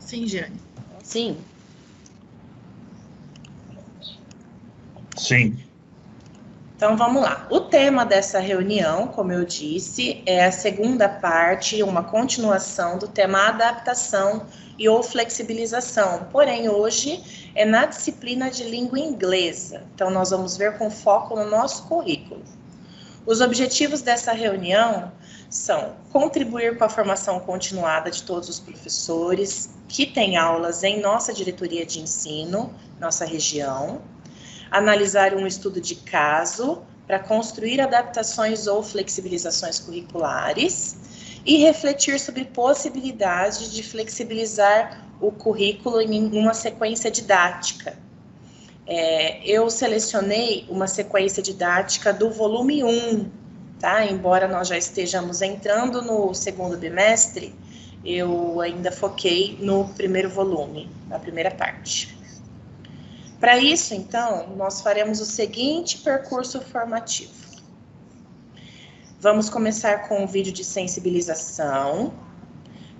Sim, Jane. Sim. Sim. Então, vamos lá. O tema dessa reunião, como eu disse, é a segunda parte, uma continuação do tema adaptação e ou flexibilização. Porém, hoje é na disciplina de língua inglesa. Então, nós vamos ver com foco no nosso currículo. Os objetivos dessa reunião são contribuir com a formação continuada de todos os professores que têm aulas em nossa diretoria de ensino, nossa região, analisar um estudo de caso para construir adaptações ou flexibilizações curriculares e refletir sobre possibilidades de flexibilizar o currículo em uma sequência didática. Eu selecionei uma sequência didática do volume 1, tá? Embora nós já estejamos entrando no segundo bimestre, eu ainda foquei no primeiro volume, na primeira parte. Para isso, então, nós faremos o seguinte percurso formativo. Vamos começar com um vídeo de sensibilização,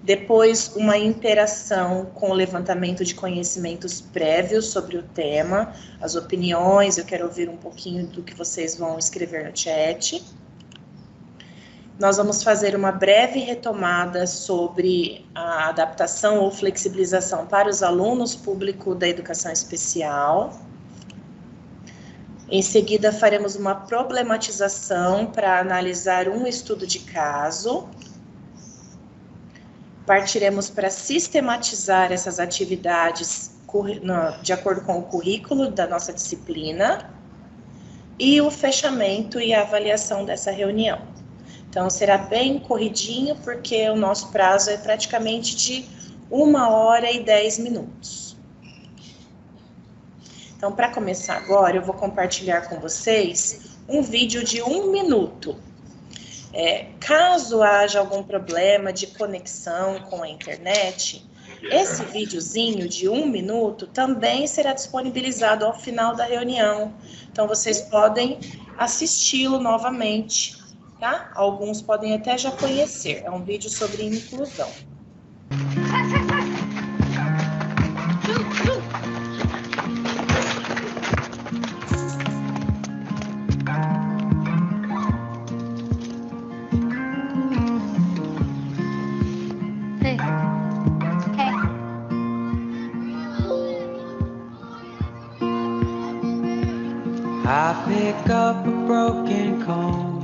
depois uma interação com o levantamento de conhecimentos prévios sobre o tema, as opiniões, eu quero ouvir um pouquinho do que vocês vão escrever no chat. Nós vamos fazer uma breve retomada sobre a adaptação ou flexibilização para os alunos público da educação especial. Em seguida, faremos uma problematização para analisar um estudo de caso. Partiremos para sistematizar essas atividades de acordo com o currículo da nossa disciplina e o fechamento e a avaliação dessa reunião. Então, será bem corridinho, porque o nosso prazo é praticamente de 1h10. Então, para começar agora, eu vou compartilhar com vocês um vídeo de 1 minuto. Caso haja algum problema de conexão com a internet, esse videozinho de 1 minuto também será disponibilizado ao final da reunião. Então, vocês podem assisti-lo novamente, tá? Alguns podem até já conhecer. É um vídeo sobre inclusão. I pick up a broken comb,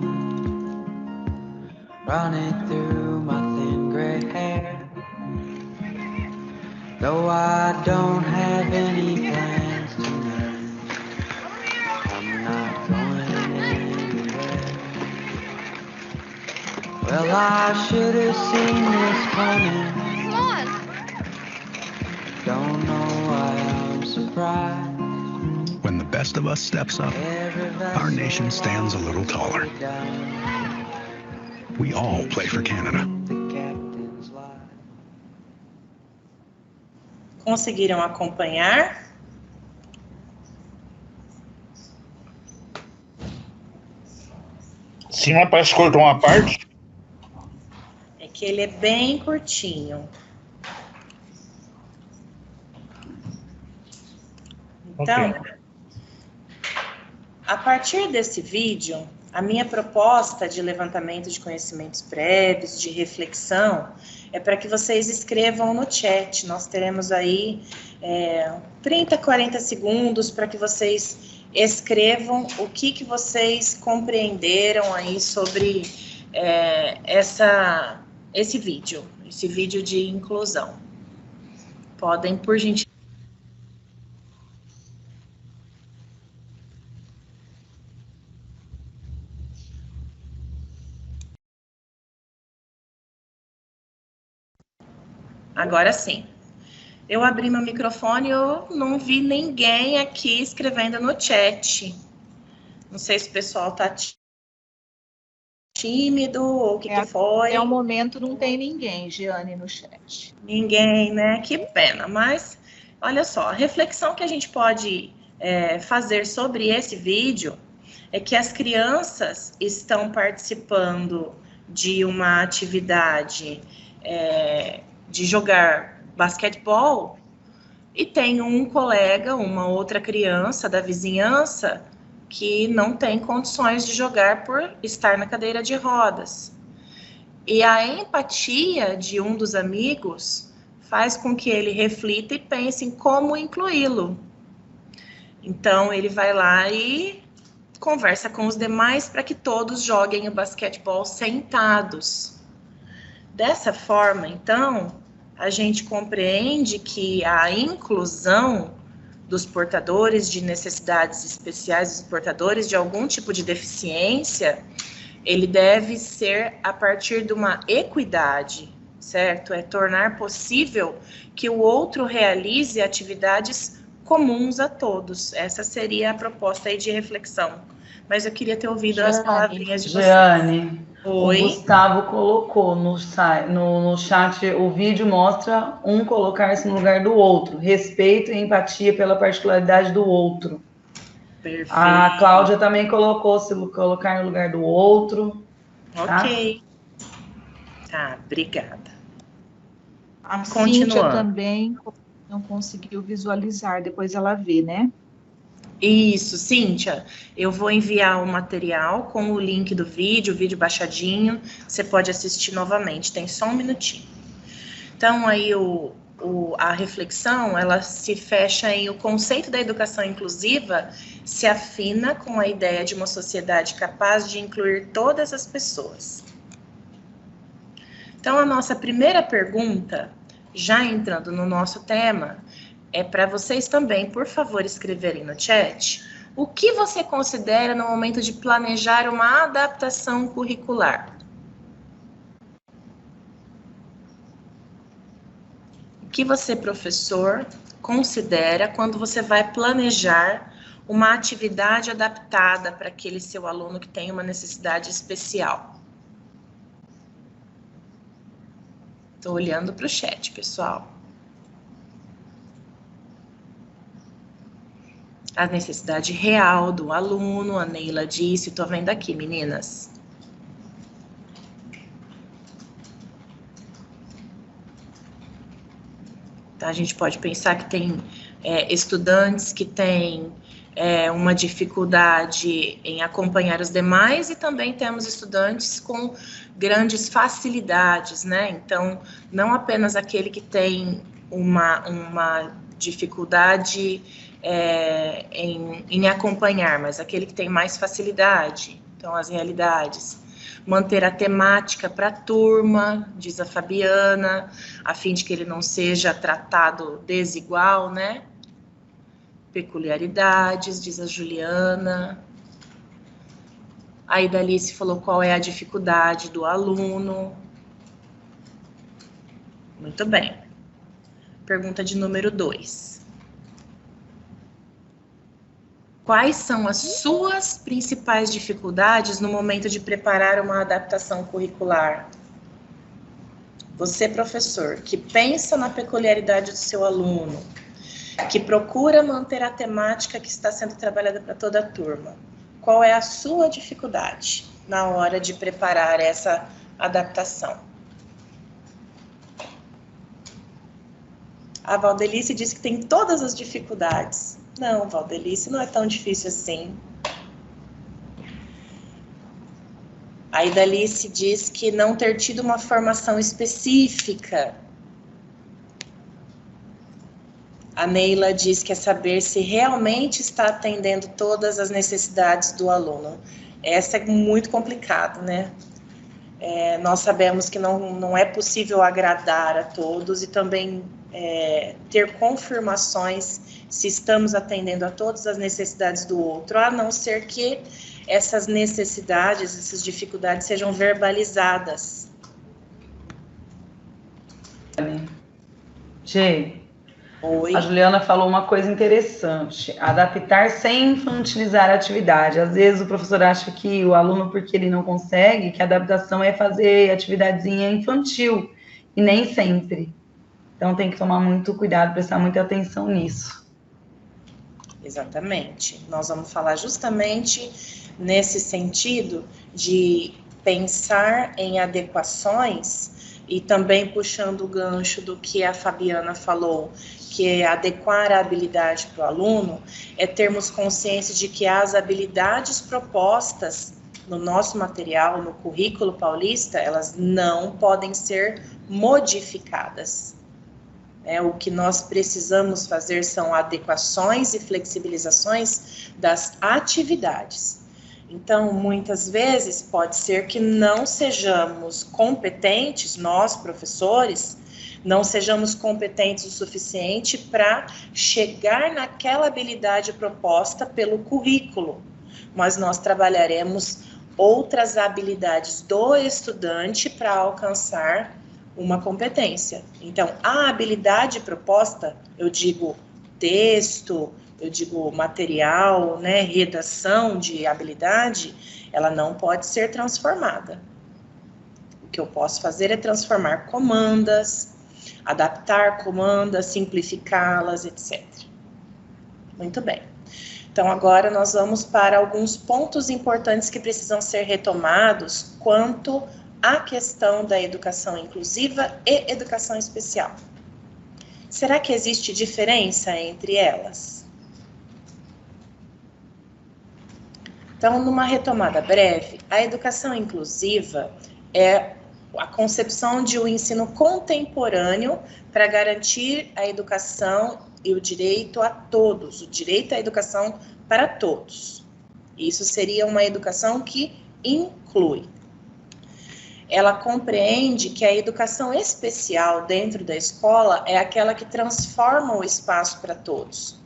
run it through my thin gray hair. Though I don't have any plans tonight, I'm not going anywhere. Well, I should have seen this coming. Don't know why I'm surprised. When the best of us steps up, our nation stands a little taller. We all play for Canada. Conseguiram acompanhar? Sim, mas parece que cortou uma parte. É que ele é bem curtinho. Então, a partir desse vídeo, a minha proposta de levantamento de conhecimentos prévios, de reflexão, é para que vocês escrevam no chat. Nós teremos aí 30, 40 segundos para que vocês escrevam o que vocês compreenderam aí sobre esse vídeo de inclusão. Podem, por gentileza. Agora sim. Eu abri meu microfone e eu não vi ninguém aqui escrevendo no chat. Não sei se o pessoal está tímido ou o que foi. Até o momento não tem ninguém, Giane, no chat. Ninguém, né? Que pena. Mas, olha só, a reflexão que a gente pode fazer sobre esse vídeo é que as crianças estão participando de uma atividade de jogar basquetebol e tem um colega, uma outra criança da vizinhança que não tem condições de jogar por estar na cadeira de rodas. E a empatia de um dos amigos faz com que ele reflita e pense em como incluí-lo. Então, ele vai lá e conversa com os demais para que todos joguem o basquetebol sentados. Dessa forma, então, a gente compreende que a inclusão dos portadores de necessidades especiais, dos portadores de algum tipo de deficiência, ele deve ser a partir de uma equidade, certo? É tornar possível que o outro realize atividades comuns a todos. Essa seria a proposta aí de reflexão. Mas eu queria ter ouvido as palavrinhas de vocês. Jeane, Oi? o Gustavo colocou no chat, o vídeo mostra um colocar-se no lugar do outro, respeito e empatia pela particularidade do outro. Perfeito. A Cláudia também colocou se colocar no lugar do outro. Ok. Tá, obrigada. A Continuando. Cíntia também não conseguiu visualizar, depois ela vê, né? Isso, Cíntia, eu vou enviar o material com o link do vídeo, o vídeo baixadinho, você pode assistir novamente, tem só um minutinho. Então, aí a reflexão, ela se fecha em o conceito da educação inclusiva se afina com a ideia de uma sociedade capaz de incluir todas as pessoas. Então, a nossa primeira pergunta, já entrando no nosso tema, é para vocês também, por favor, escreverem no chat o que você considera no momento de planejar uma adaptação curricular. O que você, professor, considera quando você vai planejar uma atividade adaptada para aquele seu aluno que tem uma necessidade especial? Estou olhando para o chat, pessoal. A necessidade real do aluno, a Neila disse, estou vendo aqui, meninas. Tá, a gente pode pensar que tem estudantes que têm uma dificuldade em acompanhar os demais e também temos estudantes com grandes facilidades, né? Então, não apenas aquele que tem uma dificuldade em acompanhar, mas aquele que tem mais facilidade. Então, as realidades. Manter a temática para a turma, diz a Fabiana, a fim de que ele não seja tratado desigual, né? Peculiaridades, diz a Juliana. A Idalice falou qual é a dificuldade do aluno. Muito bem. Pergunta de número 2. Quais são as suas principais dificuldades no momento de preparar uma adaptação curricular? Você, professor, que pensa na peculiaridade do seu aluno, que procura manter a temática que está sendo trabalhada para toda a turma, qual é a sua dificuldade na hora de preparar essa adaptação? A Valdelice disse que tem todas as dificuldades. Não, Valdelice, não é tão difícil assim. A Idalice diz que não ter tido uma formação específica. A Neila diz que é saber se realmente está atendendo todas as necessidades do aluno. Essa é muito complicado, né? Nós sabemos que não é possível agradar a todos e também ter confirmações se estamos atendendo a todas as necessidades do outro, a não ser que essas necessidades, essas dificuldades sejam verbalizadas. Gê, Oi. A Juliana falou uma coisa interessante, adaptar sem infantilizar a atividade. Às vezes o professor acha que o aluno, porque ele não consegue, que a adaptação é fazer atividadezinha infantil, e nem sempre. Então tem que tomar muito cuidado, prestar muita atenção nisso. Exatamente. Nós vamos falar justamente nesse sentido de pensar em adequações e também puxando o gancho do que a Fabiana falou, que é adequar a habilidade para o aluno, é termos consciência de que as habilidades propostas no nosso material, no currículo paulista, elas não podem ser modificadas. O que nós precisamos fazer são adequações e flexibilizações das atividades. Então, muitas vezes, pode ser que não sejamos competentes, nós, professores, não sejamos competentes o suficiente para chegar naquela habilidade proposta pelo currículo, mas nós trabalharemos outras habilidades do estudante para alcançar uma competência. Então, a habilidade proposta, eu digo texto, eu digo material, né, redação de habilidade, ela não pode ser transformada. O que eu posso fazer é transformar comandas, adaptar comandas, simplificá-las, etc. Muito bem. Então, agora nós vamos para alguns pontos importantes que precisam ser retomados quanto à questão da educação inclusiva e educação especial. Será que existe diferença entre elas? Então, numa retomada breve, a educação inclusiva é a concepção de um ensino contemporâneo para garantir a educação e o direito a todos, o direito à educação para todos. Isso seria uma educação que inclui. Ela compreende que a educação especial dentro da escola é aquela que transforma o espaço para todos.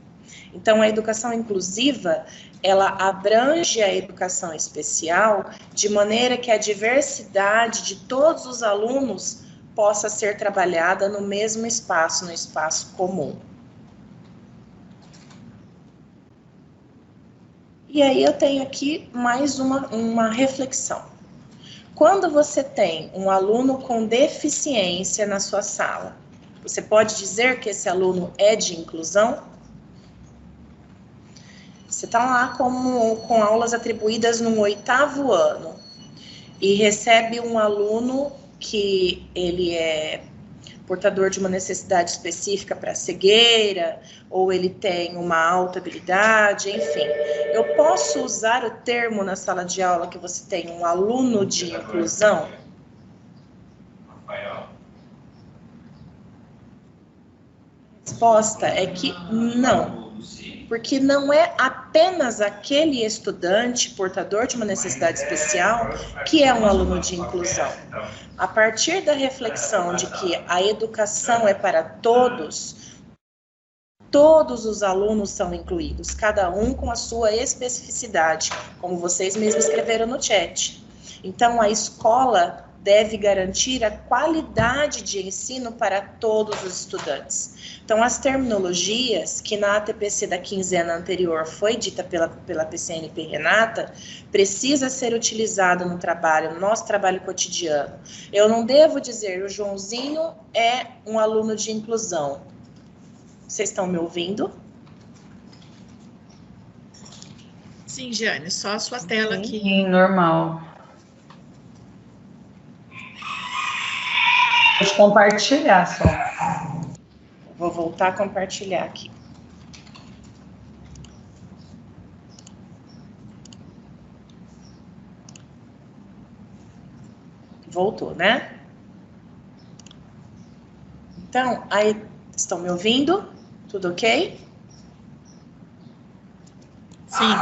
Então, a educação inclusiva, ela abrange a educação especial de maneira que a diversidade de todos os alunos possa ser trabalhada no mesmo espaço, no espaço comum. E aí eu tenho aqui mais uma reflexão. Quando você tem um aluno com deficiência na sua sala, você pode dizer que esse aluno é de inclusão? Você está lá com aulas atribuídas no 8º ano e recebe um aluno que ele é portador de uma necessidade específica para cegueira, ou ele tem uma alta habilidade, enfim. Eu posso usar o termo na sala de aula que você tem um aluno de inclusão? A resposta é que não. Porque não é apenas aquele estudante portador de uma necessidade especial que é um aluno de inclusão. A partir da reflexão de que a educação é para todos, todos os alunos são incluídos, cada um com a sua especificidade, como vocês mesmos escreveram no chat. Então, a escola deve garantir a qualidade de ensino para todos os estudantes. Então, as terminologias que na ATPC da quinzena anterior foi dita pela PCNP Renata, precisa ser utilizada no trabalho, no nosso trabalho cotidiano. Eu não devo dizer, o Joãozinho é um aluno de inclusão. Vocês estão me ouvindo? Sim, Jane, só a sua tela aqui. Sim, normal. Pode compartilhar só. Vou voltar a compartilhar aqui. Voltou, né? Então, aí, estão me ouvindo? Tudo ok? Sim.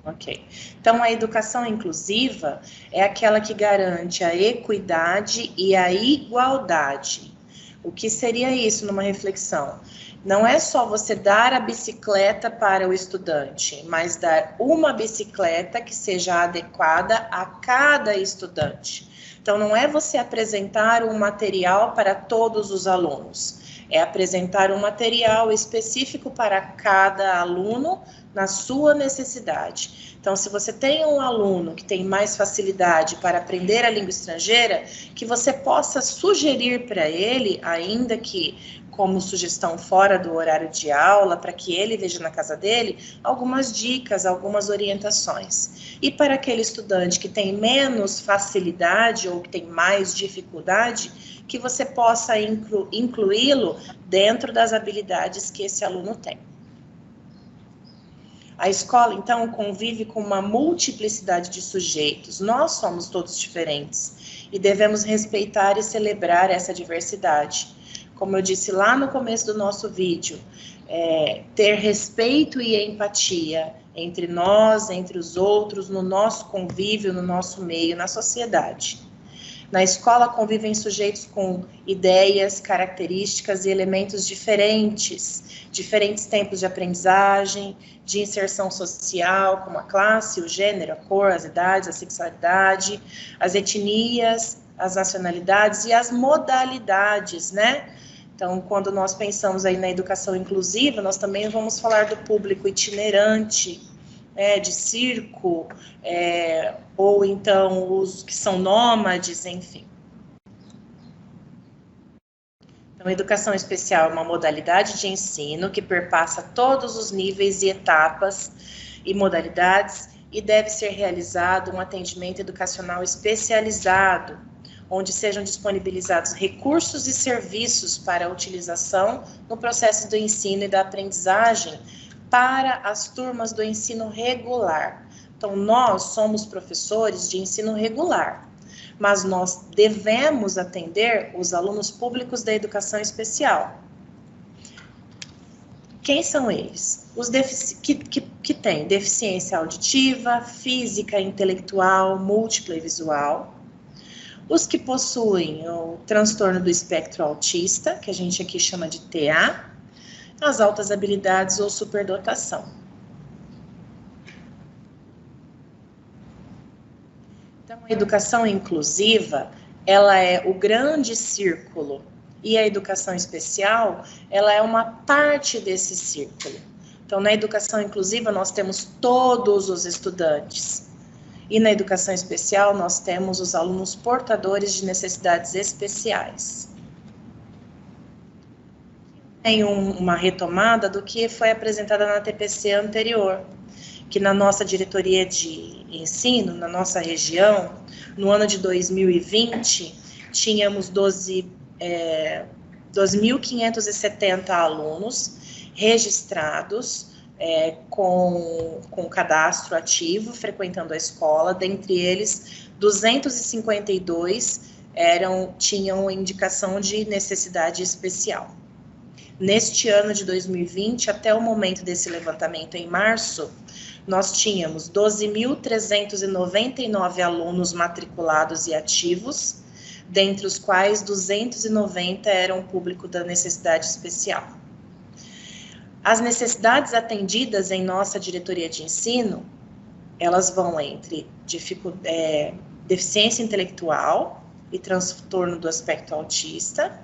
Ok. Então, a educação inclusiva é aquela que garante a equidade e a igualdade. O que seria isso numa reflexão? Não é só você dar a bicicleta para o estudante, mas dar uma bicicleta que seja adequada a cada estudante. Então, não é você apresentar um material para todos os alunos, é apresentar um material específico para cada aluno na sua necessidade. Então, se você tem um aluno que tem mais facilidade para aprender a língua estrangeira, que você possa sugerir para ele, ainda que como sugestão fora do horário de aula, para que ele veja na casa dele, algumas dicas, algumas orientações. E para aquele estudante que tem menos facilidade ou que tem mais dificuldade, que você possa incluí-lo dentro das habilidades que esse aluno tem. A escola, então, convive com uma multiplicidade de sujeitos. Nós somos todos diferentes e devemos respeitar e celebrar essa diversidade. Como eu disse lá no começo do nosso vídeo, ter respeito e empatia entre nós, entre os outros, no nosso convívio, no nosso meio, na sociedade. Na escola convivem sujeitos com ideias, características e elementos diferentes tempos de aprendizagem, de inserção social, como a classe, o gênero, a cor, as idades, a sexualidade, as etnias, as nacionalidades e as modalidades, né? Então, quando nós pensamos aí na educação inclusiva, nós também vamos falar do público itinerante, de circo, ou então os que são nômades, enfim. Então, a educação especial é uma modalidade de ensino que perpassa todos os níveis e etapas e modalidades e deve ser realizado um atendimento educacional especializado, onde sejam disponibilizados recursos e serviços para a utilização no processo do ensino e da aprendizagem para as turmas do ensino regular. Então, nós somos professores de ensino regular, mas nós devemos atender os alunos públicos da educação especial. Quem são eles? Os que têm deficiência auditiva, física, intelectual, múltipla e visual. Os que possuem o transtorno do espectro autista, que a gente aqui chama de TEA, as altas habilidades ou superdotação. Então, a educação inclusiva, ela é o grande círculo, e a educação especial, ela é uma parte desse círculo. Então, na educação inclusiva, nós temos todos os estudantes, e na educação especial, nós temos os alunos portadores de necessidades especiais. Tem uma retomada do que foi apresentada na TPC anterior, que na nossa diretoria de ensino, na nossa região, no ano de 2020, tínhamos 2.570 alunos registrados, com cadastro ativo, frequentando a escola. Dentre eles, 252 tinham indicação de necessidade especial. Neste ano de 2020, até o momento desse levantamento em março, nós tínhamos 12.399 alunos matriculados e ativos, dentre os quais 290 eram público da necessidade especial. As necessidades atendidas em nossa diretoria de ensino, elas vão entre deficiência intelectual e transtorno do espectro autista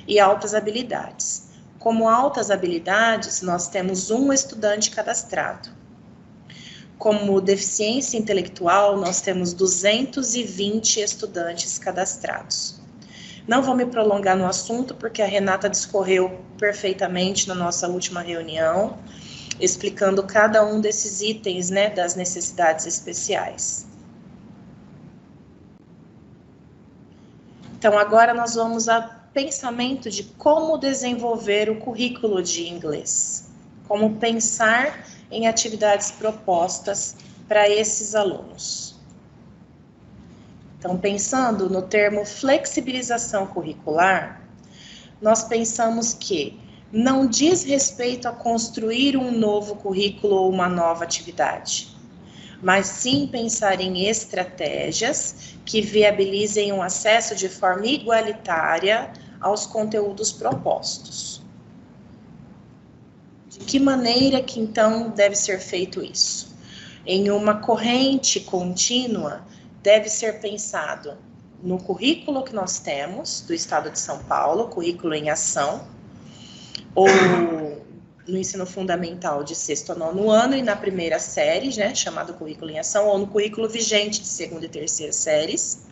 e altas habilidades. Como altas habilidades, nós temos um estudante cadastrado. Como deficiência intelectual, nós temos 220 estudantes cadastrados. Não vou me prolongar no assunto, porque a Renata discorreu perfeitamente na nossa última reunião, explicando cada um desses itens, né, das necessidades especiais. Então, agora nós vamos ao pensamento de como desenvolver o currículo de inglês. Como pensar em atividades propostas para esses alunos. Então, pensando no termo flexibilização curricular, nós pensamos que não diz respeito a construir um novo currículo ou uma nova atividade, mas sim pensar em estratégias que viabilizem um acesso de forma igualitária aos conteúdos propostos. De que maneira que, então, deve ser feito isso? Em uma corrente contínua, deve ser pensado no currículo que nós temos do Estado de São Paulo, currículo em ação, ou no ensino fundamental de 6º a 9º ano e na primeira série, né, chamado currículo em ação, ou no currículo vigente de 2ª e 3ª séries.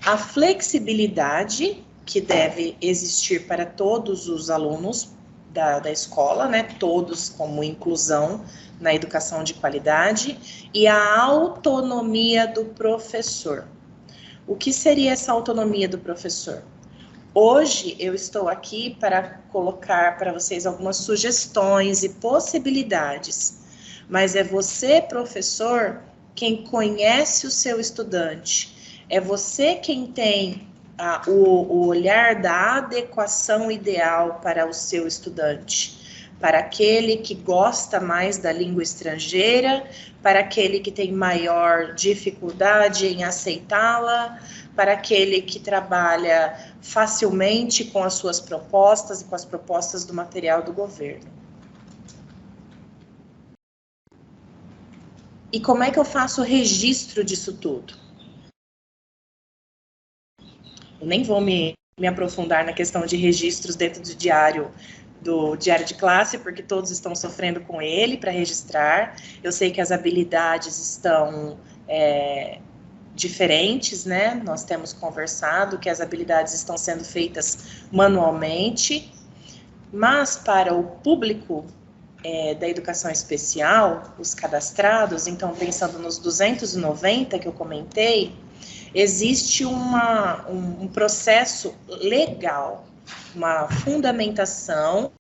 A flexibilidade, que deve existir para todos os alunos da escola, né, todos como inclusão na educação de qualidade, e a autonomia do professor. O que seria essa autonomia do professor? Hoje eu estou aqui para colocar para vocês algumas sugestões e possibilidades, mas é você, professor, quem conhece o seu estudante, é você quem tem o olhar da adequação ideal para o seu estudante, para aquele que gosta mais da língua estrangeira, para aquele que tem maior dificuldade em aceitá-la, para aquele que trabalha facilmente com as suas propostas e com as propostas do material do governo. E como é que eu faço o registro disso tudo? Eu nem vou me aprofundar na questão de registros dentro do diário de classe, porque todos estão sofrendo com ele para registrar. Eu sei que as habilidades estão diferentes, né? Nós temos conversado que as habilidades estão sendo feitas manualmente, mas para o público da educação especial, os cadastrados, então pensando nos 290 que eu comentei, existe um processo legal, uma fundamentação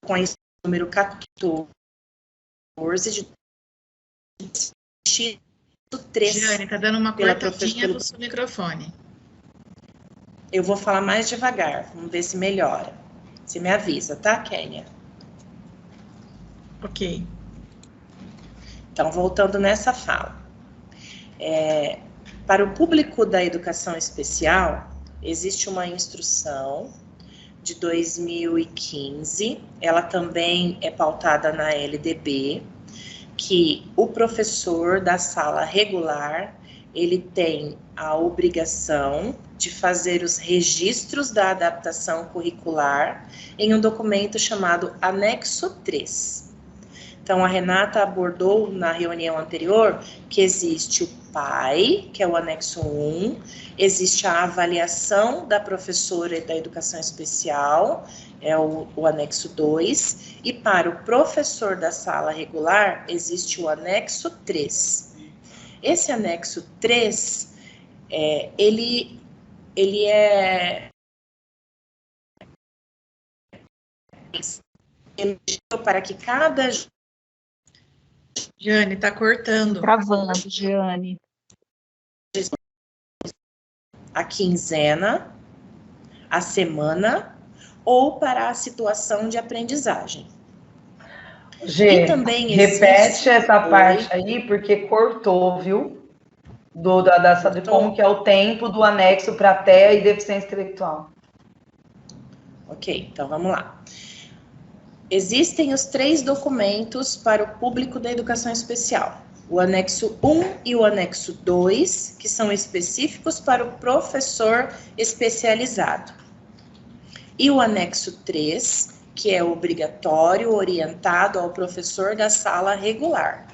com esse número 14 de 3. Giane, tá dando uma cortadinha no seu microfone. Eu vou falar mais devagar, vamos ver se melhora. Você me avisa, tá, Kênia? Ok. Então, voltando nessa fala. Para o público da educação especial, existe uma instrução de 2015, ela também é pautada na LDB, que o professor da sala regular, ele tem a obrigação de fazer os registros da adaptação curricular em um documento chamado Anexo 3. Então, a Renata abordou na reunião anterior que existe o PAI, que é o anexo 1, existe a avaliação da professora e da educação especial, é o anexo 2, e para o professor da sala regular, existe o anexo 3. Esse anexo 3, ele é para que cada... Giane, tá cortando. Travando, Giane. A quinzena, a semana ou para a situação de aprendizagem. Gê, e também repete essa parte aí, porque cortou, viu? De como que é o tempo do anexo para TEA e deficiência intelectual. Ok, então vamos lá. Existem os 3 documentos para o público da educação especial. O anexo 1 e o anexo 2, que são específicos para o professor especializado. E o anexo 3, que é obrigatório, orientado ao professor da sala regular.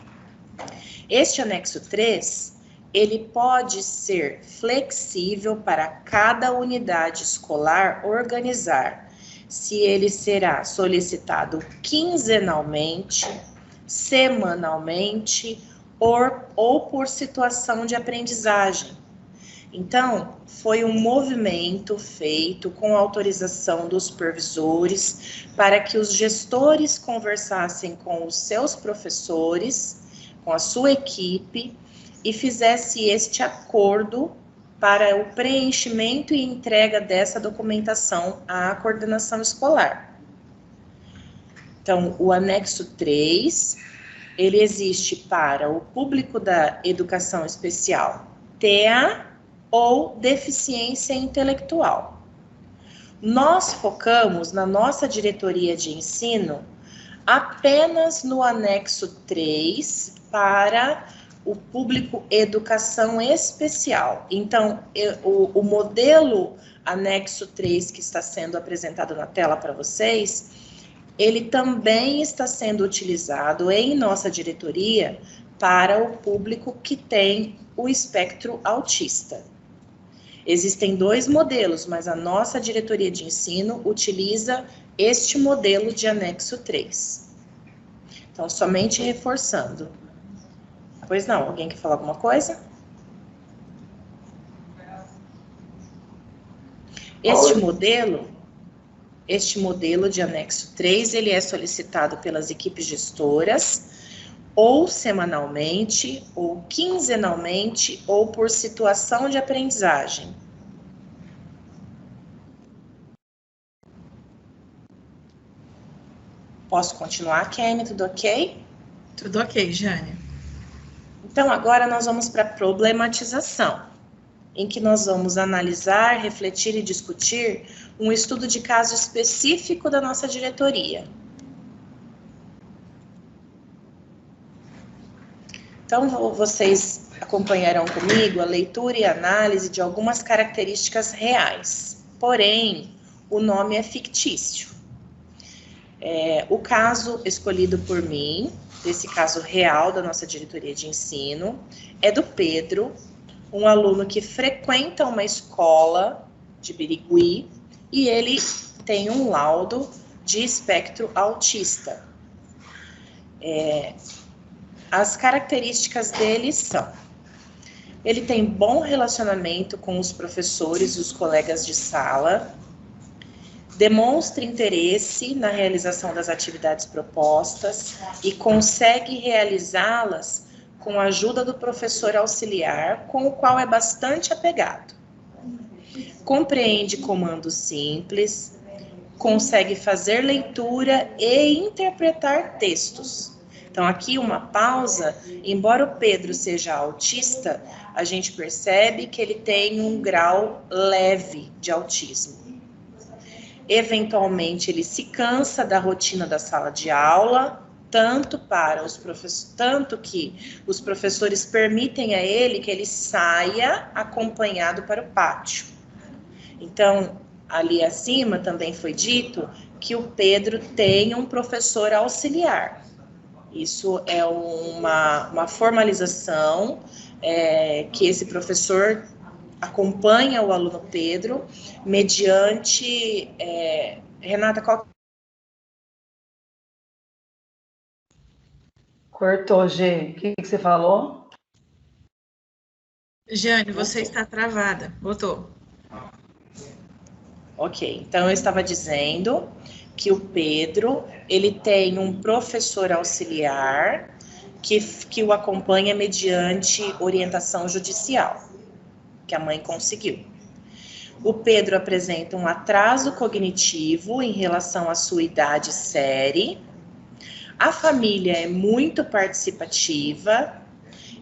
Este anexo 3, ele pode ser flexível para cada unidade escolar organizar, se ele será solicitado quinzenalmente, semanalmente ou por situação de aprendizagem. Então, foi um movimento feito com autorização dos supervisores para que os gestores conversassem com os seus professores, com a sua equipe, e fizesse este acordo para o preenchimento e entrega dessa documentação à coordenação escolar. Então, o anexo 3, ele existe para o público da educação especial, TEA ou deficiência intelectual. Nós focamos na nossa diretoria de ensino apenas no anexo 3 para o público educação especial. Então, o modelo anexo 3 que está sendo apresentado na tela para vocês, ele também está sendo utilizado em nossa diretoria para o público que tem o espectro autista. Existem 2 modelos, mas a nossa diretoria de ensino utiliza este modelo de anexo 3. Então, somente reforçando. Pois não, alguém quer falar alguma coisa? Este modelo de anexo 3, ele é solicitado pelas equipes gestoras, ou semanalmente, ou quinzenalmente, ou por situação de aprendizagem. Posso continuar, Kenny? Tudo ok? Tudo ok, Jane. Então, agora nós vamos para a problematização, em que nós vamos analisar, refletir e discutir um estudo de caso específico da nossa diretoria. Então, vocês acompanharão comigo a leitura e análise de algumas características reais, porém, o nome é fictício. O caso escolhido por mim, desse caso real da nossa diretoria de ensino, é do Pedro, um aluno que frequenta uma escola de Birigui e ele tem um laudo de espectro autista. As características dele são: ele tem bom relacionamento com os professores e os colegas de sala, demonstra interesse na realização das atividades propostas e consegue realizá-las com a ajuda do professor auxiliar, com o qual é bastante apegado. Compreende comandos simples, consegue fazer leitura e interpretar textos. Então, aqui uma pausa. Embora o Pedro seja autista, a gente percebe que ele tem um grau leve de autismo. Eventualmente, ele se cansa da rotina da sala de aula, tanto que os professores permitem a ele que ele saia acompanhado para o pátio. Então, ali acima também foi dito que o Pedro tem um professor auxiliar. Isso é uma formalização que esse professor acompanha o aluno Pedro mediante... Renata, qual... Cortou, G. O que você falou? Jane, você está travada. Voltou. Ok, então eu estava dizendo que o Pedro, ele tem um professor auxiliar que o acompanha mediante orientação judicial, que a mãe conseguiu. O Pedro apresenta um atraso cognitivo em relação à sua idade e série. A família é muito participativa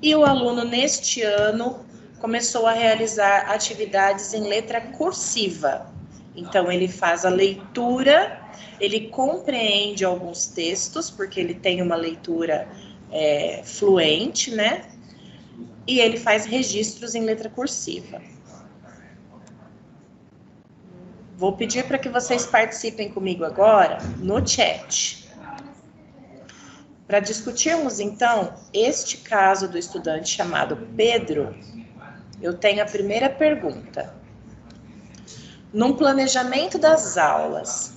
e o aluno, neste ano, começou a realizar atividades em letra cursiva. Então, ele faz a leitura, ele compreende alguns textos, porque ele tem uma leitura fluente, né? E ele faz registros em letra cursiva. Vou pedir para que vocês participem comigo agora no chat. Para discutirmos, então, este caso do estudante chamado Pedro, eu tenho a primeira pergunta. Num planejamento das aulas,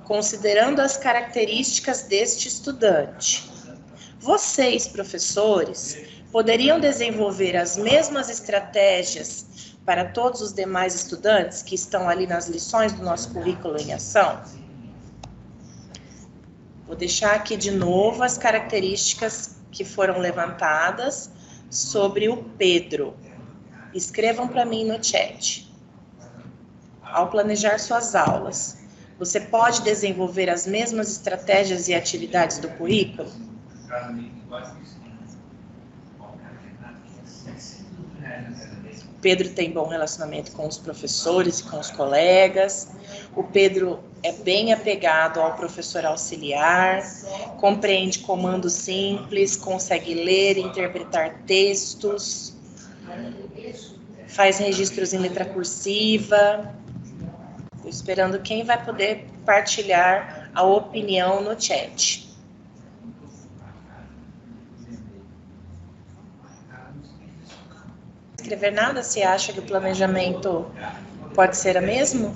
considerando as características deste estudante, vocês, professores, poderiam desenvolver as mesmas estratégias para todos os demais estudantes que estão ali nas lições do nosso currículo em ação? Vou deixar aqui de novo as características que foram levantadas sobre o Pedro. Escrevam para mim no chat. Ao planejar suas aulas, você pode desenvolver as mesmas estratégias e atividades do currículo? Pedro tem bom relacionamento com os professores e com os colegas. O Pedro é bem apegado ao professor auxiliar, compreende comandos simples, consegue ler e interpretar textos, faz registros em letra cursiva. Estou esperando quem vai poder partilhar a opinião no chat. escrever nada se acha que o planejamento pode ser o mesmo?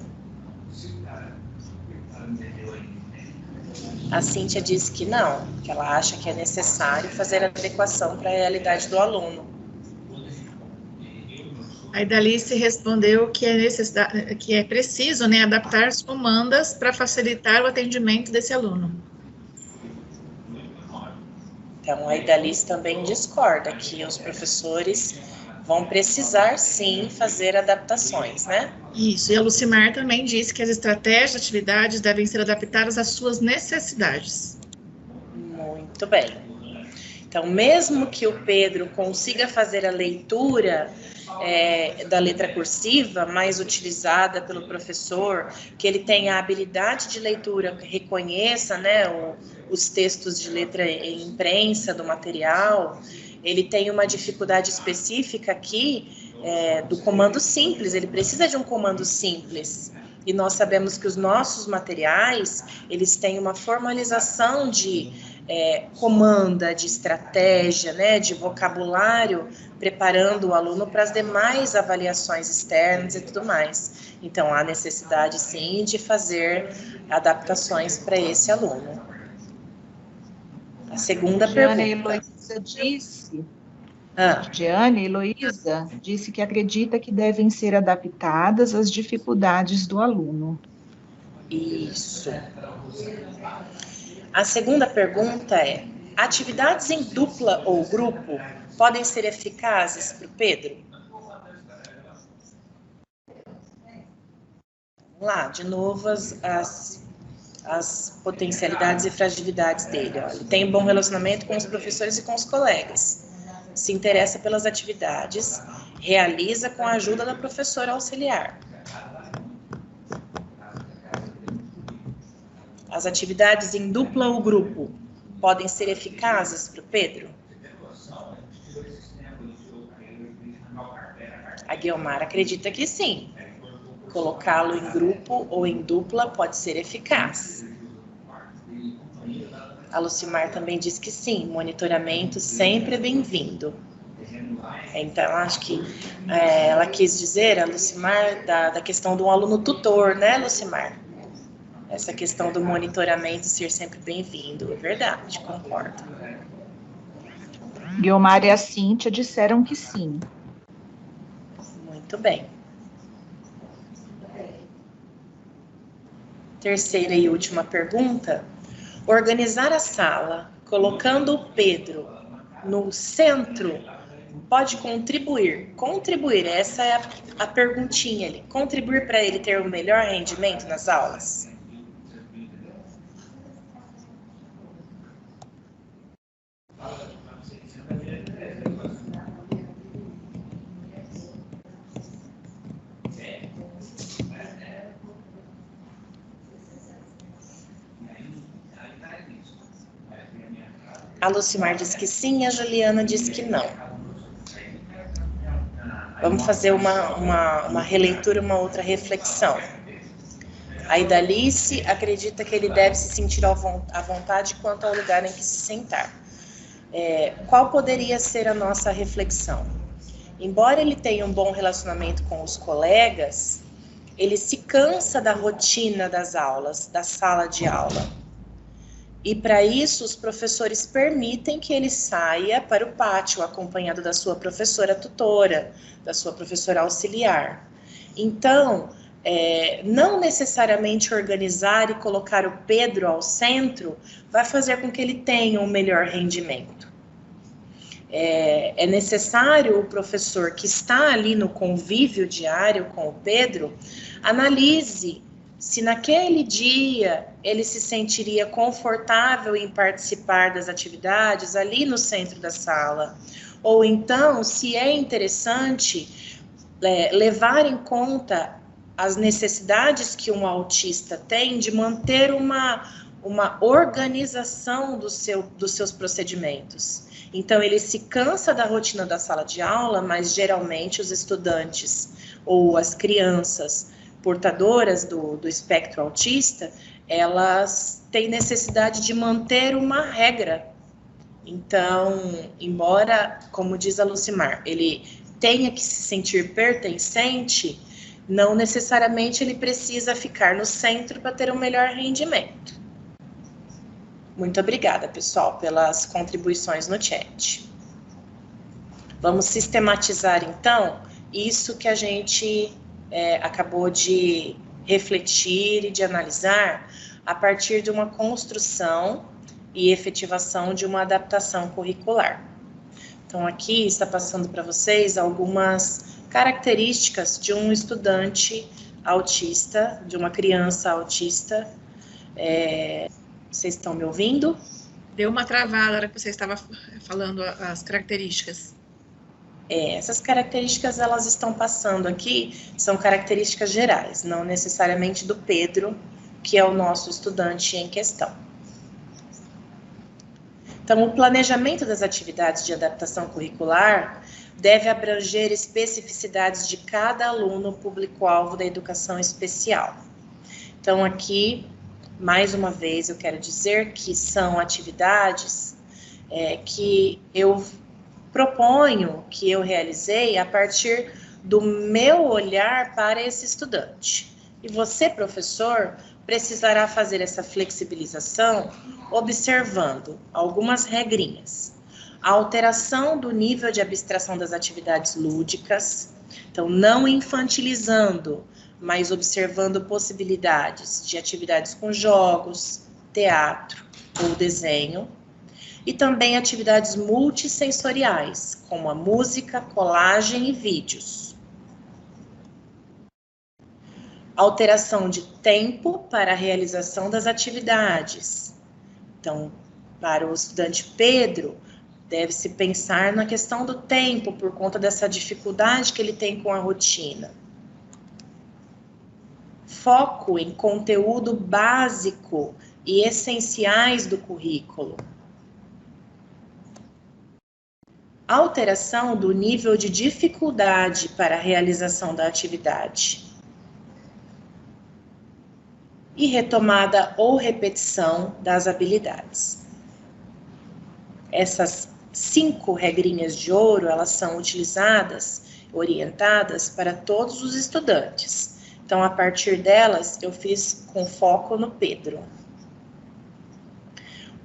A Cíntia disse que não, que ela acha que é necessário fazer adequação para a realidade do aluno. A Idalice respondeu que é preciso, né, adaptar as comandas para facilitar o atendimento desse aluno. Então, a Idalice também discorda que os professores vão precisar, sim, fazer adaptações, né? Isso, e a Lucimar também disse que as estratégias e atividades devem ser adaptadas às suas necessidades. Muito bem. Então, mesmo que o Pedro consiga fazer a leitura da letra cursiva, mais utilizada pelo professor, que ele tenha a habilidade de leitura, reconheça, né, os textos de letra em imprensa do material, ele tem uma dificuldade específica aqui do comando simples, ele precisa de um comando simples. E nós sabemos que os nossos materiais, eles têm uma formalização de comanda, de estratégia, né, de vocabulário, preparando o aluno para as demais avaliações externas e tudo mais. Então, há necessidade, sim, de fazer adaptações para esse aluno. A segunda pergunta. Jeane Heloísa disse que acredita que devem ser adaptadas às dificuldades do aluno. Isso. A segunda pergunta é: atividades em dupla ou grupo podem ser eficazes para o Pedro? Vamos lá, de novo as potencialidades e fragilidades dele. Ó. Ele tem um bom relacionamento com os professores e com os colegas. Se interessa pelas atividades, realiza com a ajuda da professora auxiliar. As atividades em dupla ou grupo podem ser eficazes para o Pedro? A Guiomar acredita que sim. Colocá-lo em grupo ou em dupla pode ser eficaz. A Lucimar também diz que sim, monitoramento sempre é bem-vindo. Então, acho que ela quis dizer, a Lucimar, da questão do aluno tutor, né, Lucimar? Essa questão do monitoramento ser sempre bem-vindo, é verdade, concordo. Guiomar e a Cíntia disseram que sim. Muito bem. Terceira e última pergunta. Organizar a sala, colocando o Pedro no centro, pode contribuir. Contribuir, essa é a perguntinha ali. Contribuir para ele ter o melhor rendimento nas aulas? A Lucimar diz que sim, a Juliana diz que não. Vamos fazer uma releitura, uma outra reflexão. A Idalice acredita que ele deve se sentir à vontade quanto ao lugar em que se sentar. Qual poderia ser a nossa reflexão? Embora ele tenha um bom relacionamento com os colegas, ele se cansa da rotina das aulas, da sala de aula. E para isso, os professores permitem que ele saia para o pátio, acompanhado da sua professora tutora, da sua professora auxiliar. Então, não necessariamente organizar e colocar o Pedro ao centro vai fazer com que ele tenha um melhor rendimento. É necessário o professor que está ali no convívio diário com o Pedro, analise se naquele dia ele se sentiria confortável em participar das atividades ali no centro da sala, ou então se é interessante levar em conta as necessidades que um autista tem de manter uma organização dos seus procedimentos. Então, ele se cansa da rotina da sala de aula, mas geralmente os estudantes ou as crianças portadoras do espectro autista, elas têm necessidade de manter uma regra. Então, embora, como diz a Lucimar, ele tenha que se sentir pertencente, não necessariamente ele precisa ficar no centro para ter um melhor rendimento. Muito obrigada, pessoal, pelas contribuições no chat. Vamos sistematizar, então, isso que a gente acabou de refletir e de analisar a partir de uma construção e efetivação de uma adaptação curricular. Então, aqui está passando para vocês algumas características de um estudante autista, de uma criança autista. Vocês estão me ouvindo? Deu uma travada na hora que você estava falando as características. Essas características, elas estão passando aqui, são características gerais, não necessariamente do Pedro, que é o nosso estudante em questão. Então, o planejamento das atividades de adaptação curricular deve abranger especificidades de cada aluno público-alvo da educação especial. Então, aqui, mais uma vez, eu quero dizer que são atividades que eu proponho, que eu realizei a partir do meu olhar para esse estudante. E você, professor, precisará fazer essa flexibilização observando algumas regrinhas. A alteração do nível de abstração das atividades lúdicas, então não infantilizando, mas observando possibilidades de atividades com jogos, teatro ou desenho, e também atividades multissensoriais, como a música, colagem e vídeos. Alteração de tempo para a realização das atividades. Então, para o estudante Pedro, deve-se pensar na questão do tempo, por conta dessa dificuldade que ele tem com a rotina. Foco em conteúdo básico e essenciais do currículo. Alteração do nível de dificuldade para a realização da atividade. E retomada ou repetição das habilidades. Essas 5 regrinhas de ouro, elas são utilizadas, orientadas para todos os estudantes. Então, a partir delas, eu fiz com foco no Pedro.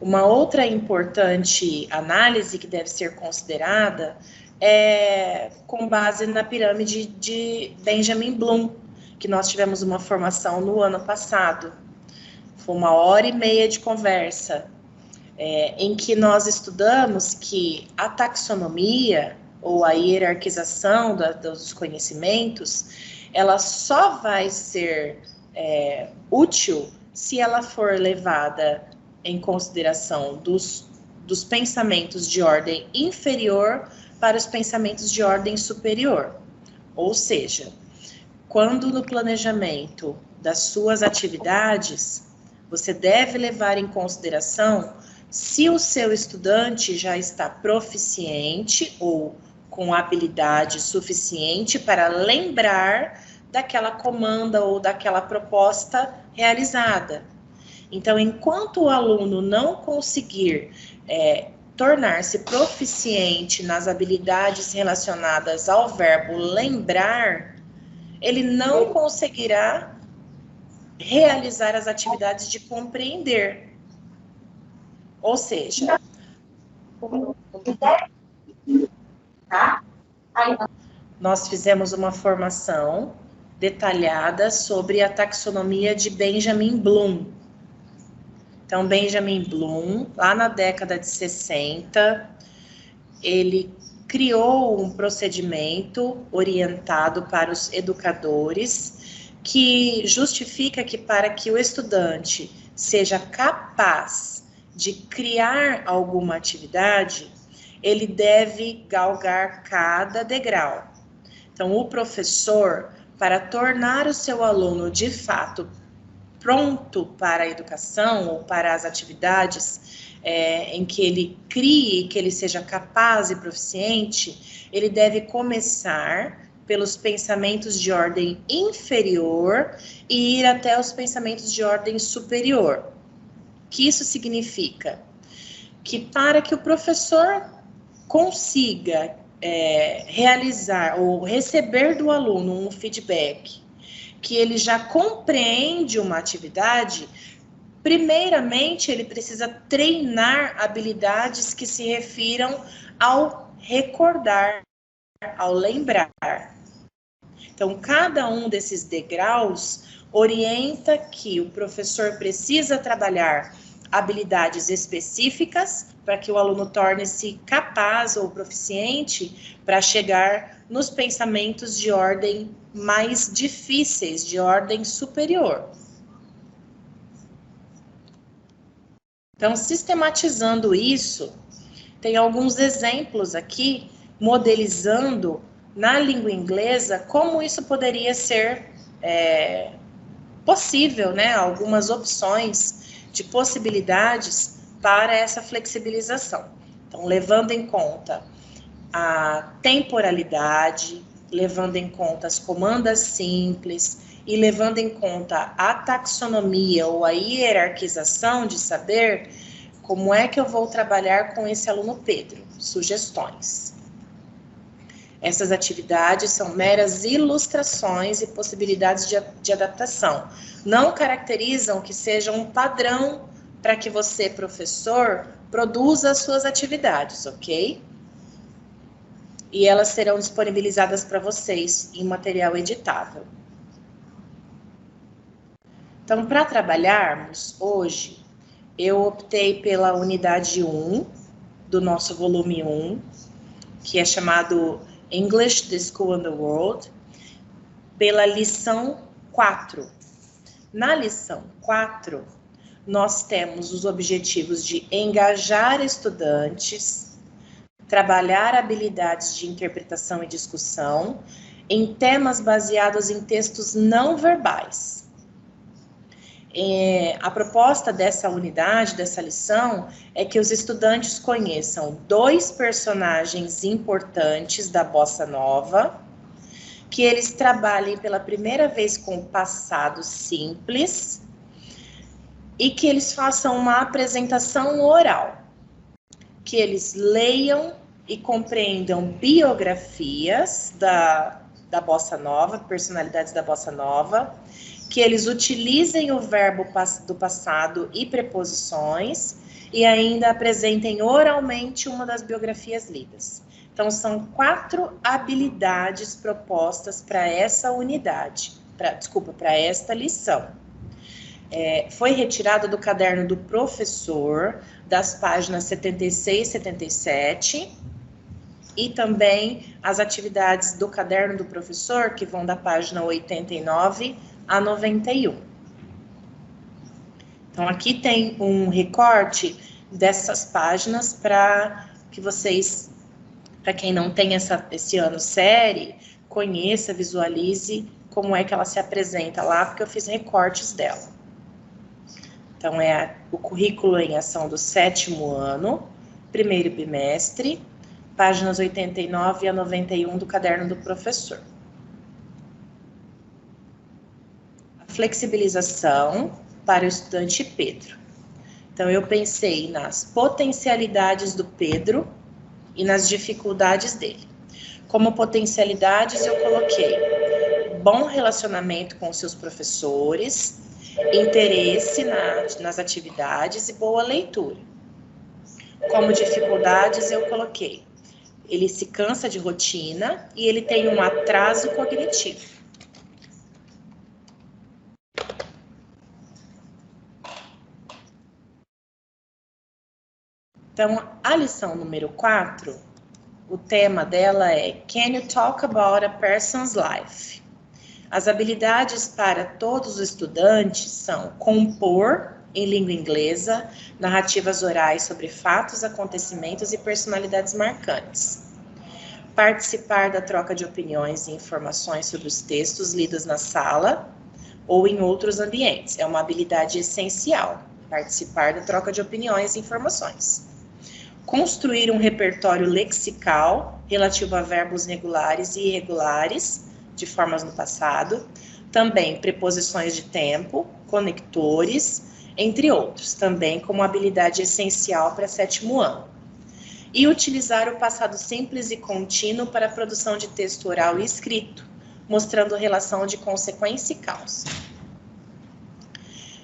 Uma outra importante análise que deve ser considerada é com base na pirâmide de Benjamin Bloom, que nós tivemos uma formação no ano passado. Foi 1h30 de conversa, em que nós estudamos que a taxonomia, ou a hierarquização dos conhecimentos, ela só vai ser útil se ela for levada em consideração dos pensamentos de ordem inferior para os pensamentos de ordem superior. Ou seja, quando no planejamento das suas atividades, você deve levar em consideração se o seu estudante já está proficiente ou com habilidade suficiente para lembrar daquela comanda ou daquela proposta realizada. Então, enquanto o aluno não conseguir tornar-se proficiente nas habilidades relacionadas ao verbo lembrar, ele não conseguirá realizar as atividades de compreender. Ou seja, nós fizemos uma formação detalhada sobre a taxonomia de Benjamin Bloom. Então, Benjamin Bloom, lá na década de 60, ele criou um procedimento orientado para os educadores que justifica que para que o estudante seja capaz de criar alguma atividade, ele deve galgar cada degrau. Então, o professor, para tornar o seu aluno de fato pronto para a educação ou para as atividades em que ele crie, que ele seja capaz e proficiente, ele deve começar pelos pensamentos de ordem inferior e ir até os pensamentos de ordem superior. O que isso significa? Que para que o professor consiga realizar ou receber do aluno um feedback, que ele já compreende uma atividade, primeiramente ele precisa treinar habilidades que se refiram ao recordar, ao lembrar. Então, cada um desses degraus orienta que o professor precisa trabalhar habilidades específicas para que o aluno torne-se capaz ou proficiente para chegar nos pensamentos de ordem mais difíceis, de ordem superior. Então, sistematizando isso, tem alguns exemplos aqui, modelizando na língua inglesa como isso poderia ser possível, né? Algumas opções de possibilidades para essa flexibilização. Então, levando em conta a temporalidade, levando em conta as comandas simples e levando em conta a taxonomia ou a hierarquização de saber, como é que eu vou trabalhar com esse aluno Pedro? Sugestões. Essas atividades são meras ilustrações e possibilidades de adaptação. Não caracterizam que seja um padrão para que você, professor, produza as suas atividades, ok? E elas serão disponibilizadas para vocês em material editável. Então, para trabalharmos hoje, eu optei pela unidade 1 do nosso volume 1, que é chamado English, the School and the World, pela lição 4. Na lição 4, nós temos os objetivos de engajar estudantes, trabalhar habilidades de interpretação e discussão em temas baseados em textos não verbais. A proposta dessa unidade, dessa lição, é que os estudantes conheçam 2 personagens importantes da Bossa Nova, que eles trabalhem pela primeira vez com o passado simples e que eles façam uma apresentação oral, que eles leiam e compreendam biografias da Bossa Nova, personalidades da Bossa Nova, que eles utilizem o verbo do passado e preposições e ainda apresentem oralmente uma das biografias lidas. Então, são 4 habilidades propostas para essa unidade, para esta lição. Foi retirado do caderno do professor, das páginas 76 e 77, e também as atividades do caderno do professor, que vão da página 89 a 91. Então, aqui tem um recorte dessas páginas para que vocês, para quem não tem esse ano série, conheça, visualize como é que ela se apresenta lá, porque eu fiz recortes dela. Então, é o currículo em ação do 7º ano, primeiro bimestre, páginas 89 a 91 do caderno do professor. Flexibilização para o estudante Pedro. Então, eu pensei nas potencialidades do Pedro e nas dificuldades dele. Como potencialidades, eu coloquei bom relacionamento com seus professores, interesse nas atividades e boa leitura. Como dificuldades, eu coloquei ele se cansa de rotina e ele tem um atraso cognitivo. Então, a lição número 4, o tema dela é Can you talk about a person's life? As habilidades para todos os estudantes são compor, em língua inglesa, narrativas orais sobre fatos, acontecimentos e personalidades marcantes. Participar da troca de opiniões e informações sobre os textos lidos na sala ou em outros ambientes. É uma habilidade essencial, participar da troca de opiniões e informações. Construir um repertório lexical relativo a verbos regulares e irregulares, de formas no passado. Também preposições de tempo, conectores, entre outros. Também como habilidade essencial para 7º ano. e utilizar o passado simples e contínuo para a produção de texto oral e escrito, mostrando relação de consequência e causa.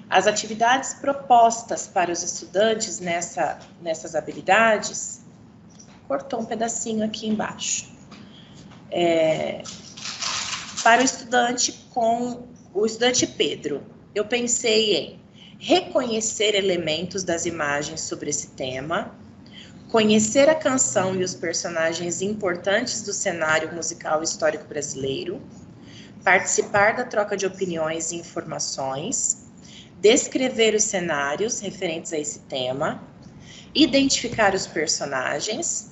As atividades propostas para os estudantes nessas habilidades, cortou um pedacinho aqui embaixo. Para o estudante Pedro, eu pensei em reconhecer elementos das imagens sobre esse tema, conhecer a canção e os personagens importantes do cenário musical histórico brasileiro, participar da troca de opiniões e informações, descrever os cenários referentes a esse tema, identificar os personagens,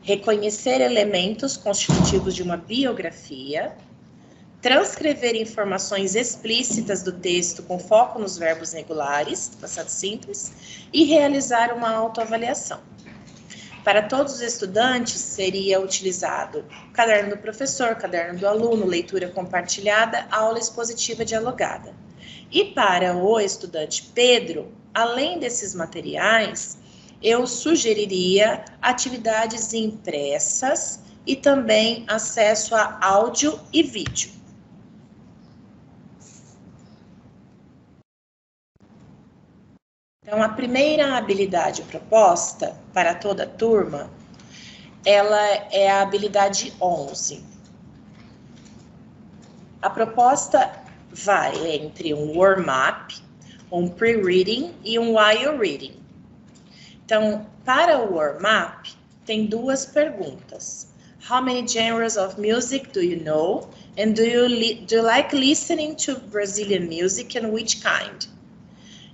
reconhecer elementos constitutivos de uma biografia, transcrever informações explícitas do texto com foco nos verbos regulares, passado simples, e realizar uma autoavaliação. Para todos os estudantes, seria utilizado o caderno do professor, caderno do aluno, leitura compartilhada, aula expositiva dialogada. E para o estudante Pedro, além desses materiais, eu sugeriria atividades impressas e também acesso a áudio e vídeo. Então, a primeira habilidade proposta para toda a turma, ela é a habilidade 11. A proposta vai entre um warm-up, um pre-reading e um while reading. Então, para o warm-up, tem duas perguntas. How many genres of music do you know? And do you like listening to Brazilian music and which kind?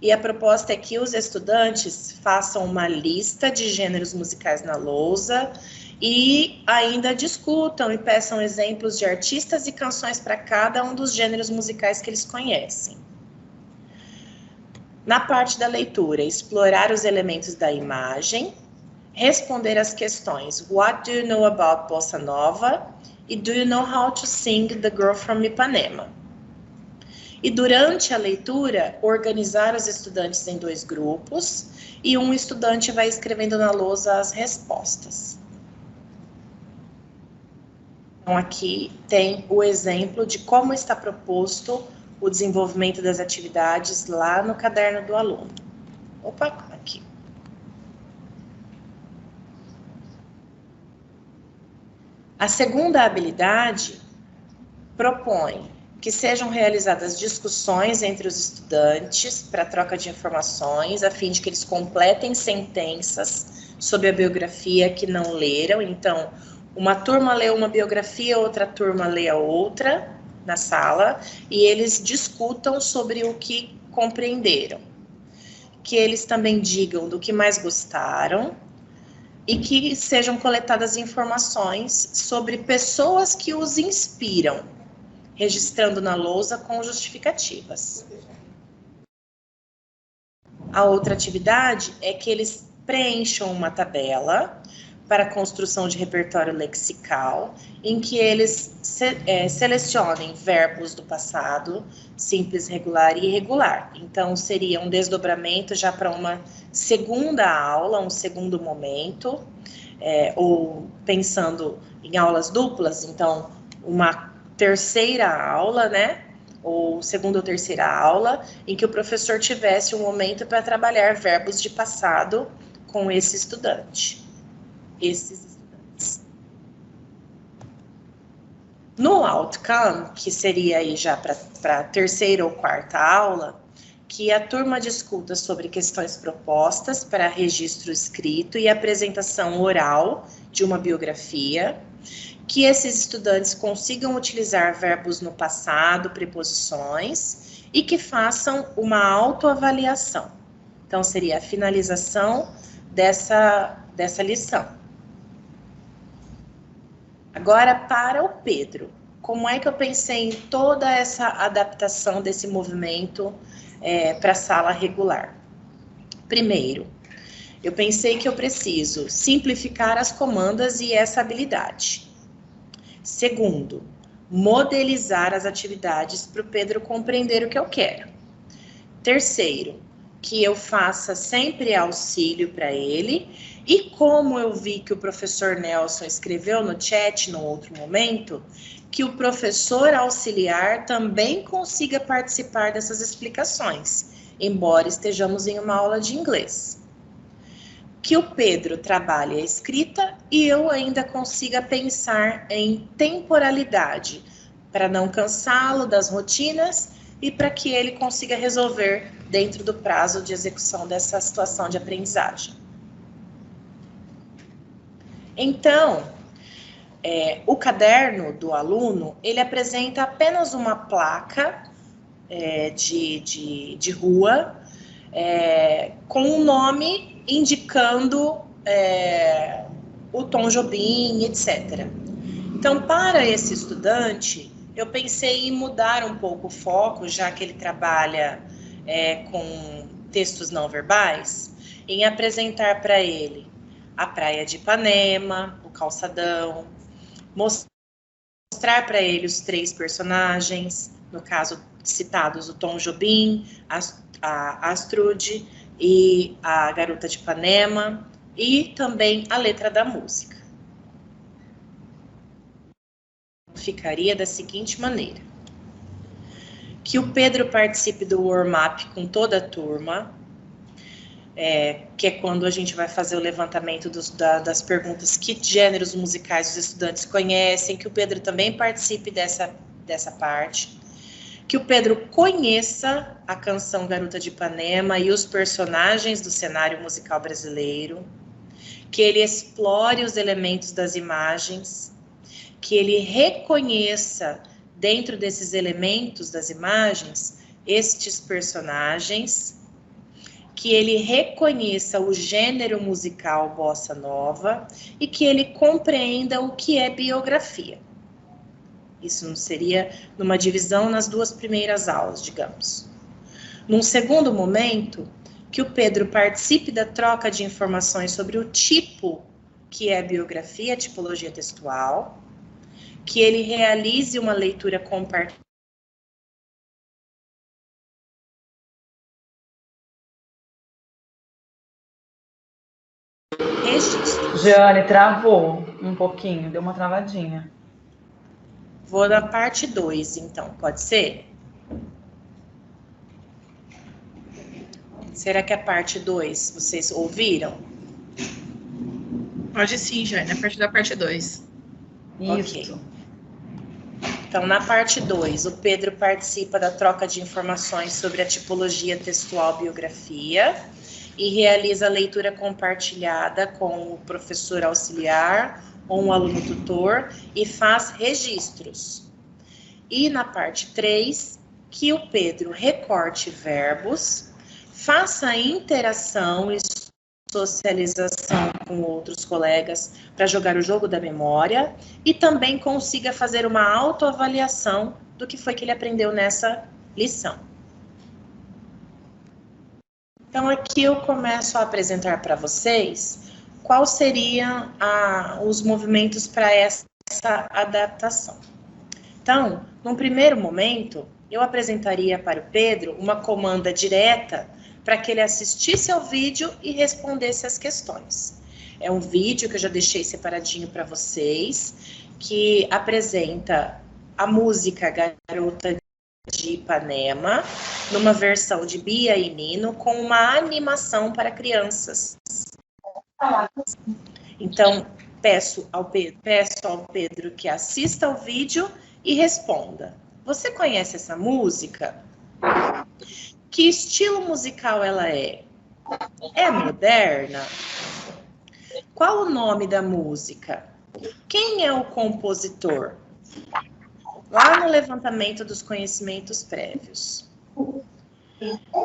E a proposta é que os estudantes façam uma lista de gêneros musicais na lousa e ainda discutam e peçam exemplos de artistas e canções para cada um dos gêneros musicais que eles conhecem. Na parte da leitura, explorar os elementos da imagem, responder as questões What do you know about Bossa Nova? E Do you know how to sing The Girl from Ipanema? E durante a leitura, organizar os estudantes em 2 grupos e um estudante vai escrevendo na lousa as respostas. Então, aqui tem o exemplo de como está proposto o desenvolvimento das atividades lá no caderno do aluno. Opa, aqui. A segunda habilidade propõe que sejam realizadas discussões entre os estudantes para troca de informações, a fim de que eles completem sentenças sobre a biografia que não leram. Então, uma turma lê uma biografia, outra turma lê a outra na sala, e eles discutam sobre o que compreenderam. Que eles também digam do que mais gostaram e que sejam coletadas informações sobre pessoas que os inspiram, registrando na lousa com justificativas. A outra atividade é que eles preencham uma tabela para a construção de repertório lexical, em que eles selecionem verbos do passado, simples, regular e irregular. Então, seria um desdobramento já para uma segunda aula, um segundo momento, ou pensando em aulas duplas, então, uma terceira aula, né? Ou segunda ou terceira aula, em que o professor tivesse um momento para trabalhar verbos de passado com esse estudante. Esses estudantes. No outcome, que seria aí já para a terceira ou quarta aula, que a turma discuta sobre questões propostas para registro escrito e apresentação oral de uma biografia, que esses estudantes consigam utilizar verbos no passado, preposições, e que façam uma autoavaliação. Então, seria a finalização dessa lição. Agora, para o Pedro, como é que eu pensei em toda essa adaptação desse movimento para a sala regular? Primeiro, eu pensei que eu preciso simplificar as comandas e essa habilidade. Segundo, modelizar as atividades para o Pedro compreender o que eu quero. Terceiro, que eu faça sempre auxílio para ele, e como eu vi que o professor Nelson escreveu no chat no outro momento, que o professor auxiliar também consiga participar dessas explicações, embora estejamos em uma aula de inglês. Que o Pedro trabalhe a escrita e eu ainda consiga pensar em temporalidade, para não cansá-lo das rotinas e para que ele consiga resolver dentro do prazo de execução dessa situação de aprendizagem. Então, o caderno do aluno, ele apresenta apenas uma placa de rua com um nome indicando o Tom Jobim, etc. Então, para esse estudante, eu pensei em mudar um pouco o foco, já que ele trabalha com textos não verbais, em apresentar para ele a praia de Ipanema, o calçadão, mostrar para ele os 3 personagens, no caso citados o Tom Jobim, a Astrude e a Garota de Ipanema, e também a letra da música. Ficaria da seguinte maneira: que o Pedro participe do warm-up com toda a turma, que é quando a gente vai fazer o levantamento das perguntas, que gêneros musicais os estudantes conhecem, que o Pedro também participe dessa parte, que o Pedro conheça a canção Garota de Ipanema e os personagens do cenário musical brasileiro, que ele explore os elementos das imagens, que ele reconheça dentro desses elementos das imagens estes personagens, que ele reconheça o gênero musical bossa nova e que ele compreenda o que é biografia. Isso não seria numa divisão nas 2 primeiras aulas, digamos. Num segundo momento, que o Pedro participe da troca de informações sobre o tipo que é biografia, tipologia textual, que ele realize uma leitura compartilhada. Registro. Jane, travou um pouquinho, deu uma travadinha. Vou na parte 2, então, pode ser? Será que a parte 2 vocês ouviram? Pode sim, Jane, a partir da parte 2. Isso. Ok. Então, na parte 2, o Pedro participa da troca de informações sobre a tipologia textual biografia e realiza a leitura compartilhada com o professor auxiliar ou um aluno tutor e faz registros. E na parte 3, que o Pedro recorte verbos, faça interação e socialização com outros colegas para jogar o jogo da memória e também consiga fazer uma autoavaliação do que foi que ele aprendeu nessa lição. Então, aqui eu começo a apresentar para vocês qual seriam os movimentos para essa adaptação. Então, num primeiro momento, eu apresentaria para o Pedro uma comanda direta para que ele assistisse ao vídeo e respondesse as questões. É um vídeo que eu já deixei separadinho para vocês, que apresenta a música Garota de Ipanema, numa versão de Bia e Nino, com uma animação para crianças. Então, peço ao Pedro que assista ao vídeo e responda. Você conhece essa música? Que estilo musical ela é? É moderna? Qual o nome da música? Quem é o compositor? Lá no levantamento dos conhecimentos prévios.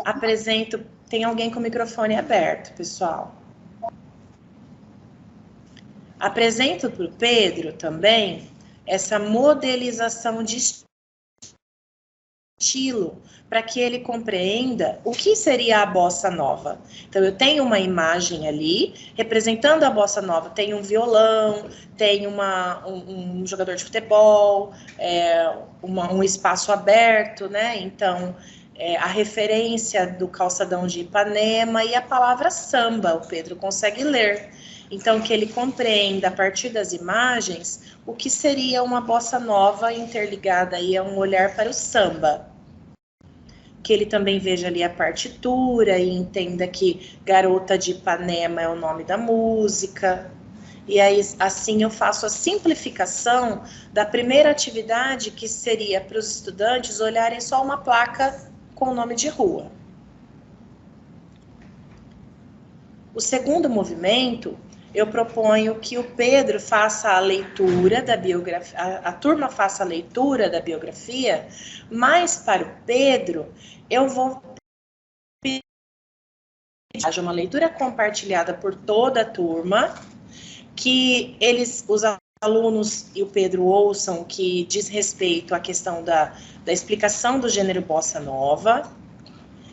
Apresento... Tem alguém com o microfone aberto, pessoal. Apresento para o Pedro também essa modelização de estilo, para que ele compreenda o que seria a bossa nova. Então, eu tenho uma imagem ali, representando a bossa nova. Tem um violão, tem um jogador de futebol, um espaço aberto, né? Então, a referência do calçadão de Ipanema e a palavra samba, o Pedro consegue ler. Então, que ele compreenda, a partir das imagens, o que seria uma bossa nova interligada aí a um olhar para o samba. Que ele também veja ali a partitura e entenda que Garota de Ipanema é o nome da música. E aí, assim, eu faço a simplificação da primeira atividade, que seria para os estudantes olharem só uma placa com o nome de rua. O segundo movimento, eu proponho que o Pedro faça a leitura da biografia, a turma faça a leitura da biografia, mas para o Pedro, eu vou pedir que haja uma leitura compartilhada por toda a turma, que os alunos e o Pedro ouçam que diz respeito à questão da explicação do gênero bossa nova,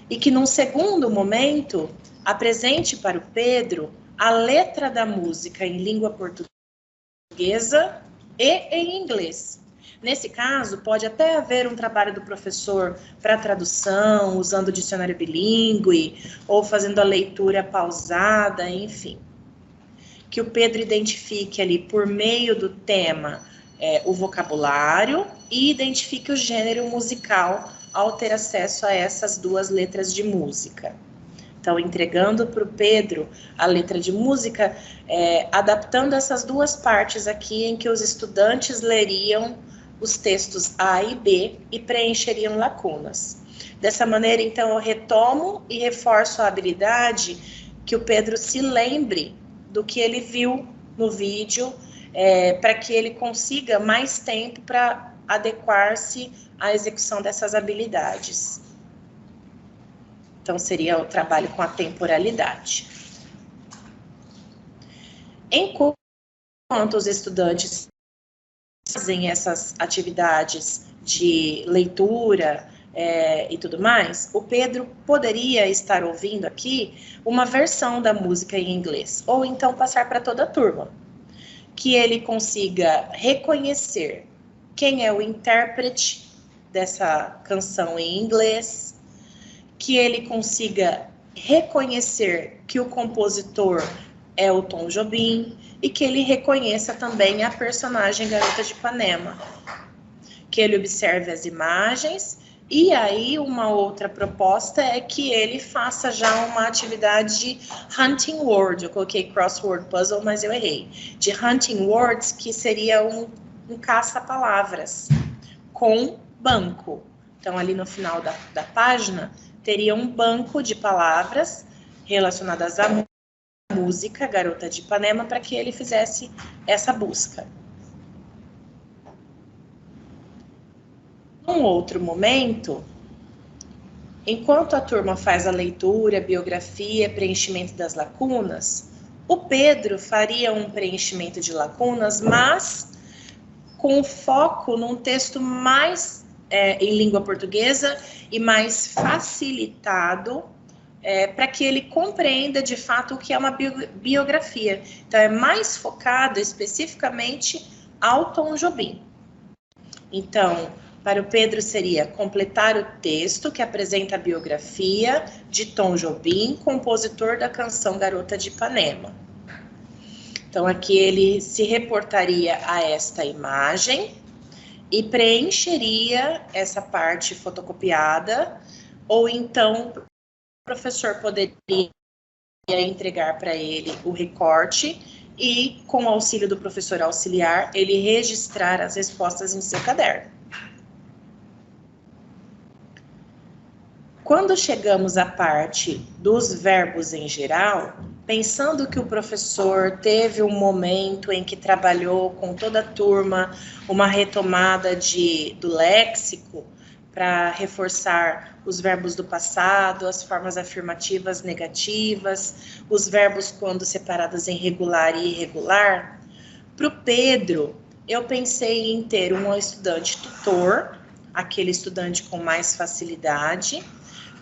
e que num segundo momento apresente para o Pedro a letra da música em língua portuguesa e em inglês. Nesse caso, pode até haver um trabalho do professor para tradução, usando o dicionário bilíngue, ou fazendo a leitura pausada, enfim. Que o Pedro identifique ali, por meio do tema, o vocabulário e identifique o gênero musical ao ter acesso a essas duas letras de música. Então, entregando para o Pedro a letra de música, adaptando essas duas partes aqui em que os estudantes leriam os textos A e B e preencheriam lacunas. Dessa maneira, então, eu retomo e reforço a habilidade que o Pedro se lembre do que ele viu no vídeo, para que ele consiga mais tempo para adequar-se à execução dessas habilidades. Então, seria o trabalho com a temporalidade. Enquanto os estudantes fazem essas atividades de leitura e tudo mais, o Pedro poderia estar ouvindo aqui uma versão da música em inglês, ou então passar para toda a turma, que ele consiga reconhecer quem é o intérprete dessa canção em inglês, que ele consiga reconhecer que o compositor é o Tom Jobim e que ele reconheça também a personagem Garota de Ipanema, que ele observe as imagens. E aí, uma outra proposta é que ele faça já uma atividade de hunting word. Eu coloquei crossword puzzle, mas eu errei. De hunting words, que seria um caça-palavras com banco. Então, ali no final da página, teria um banco de palavras relacionadas à música Garota de Ipanema, para que ele fizesse essa busca. Num outro momento, enquanto a turma faz a leitura, biografia, preenchimento das lacunas, o Pedro faria um preenchimento de lacunas, mas com foco num texto mais em língua portuguesa e mais facilitado, para que ele compreenda de fato o que é uma biografia. Então, é mais focado especificamente ao Tom Jobim. Então, para o Pedro seria completar o texto que apresenta a biografia de Tom Jobim, compositor da canção Garota de Ipanema. Então, aqui ele se reportaria a esta imagem e preencheria essa parte fotocopiada, ou então o professor poderia entregar para ele o recorte e, com o auxílio do professor auxiliar, ele registrar as respostas em seu caderno. Quando chegamos à parte dos verbos em geral, pensando que o professor teve um momento em que trabalhou com toda a turma uma retomada do léxico para reforçar os verbos do passado, as formas afirmativas negativas, os verbos quando separados em regular e irregular, para o Pedro, eu pensei em ter um estudante tutor, aquele estudante com mais facilidade,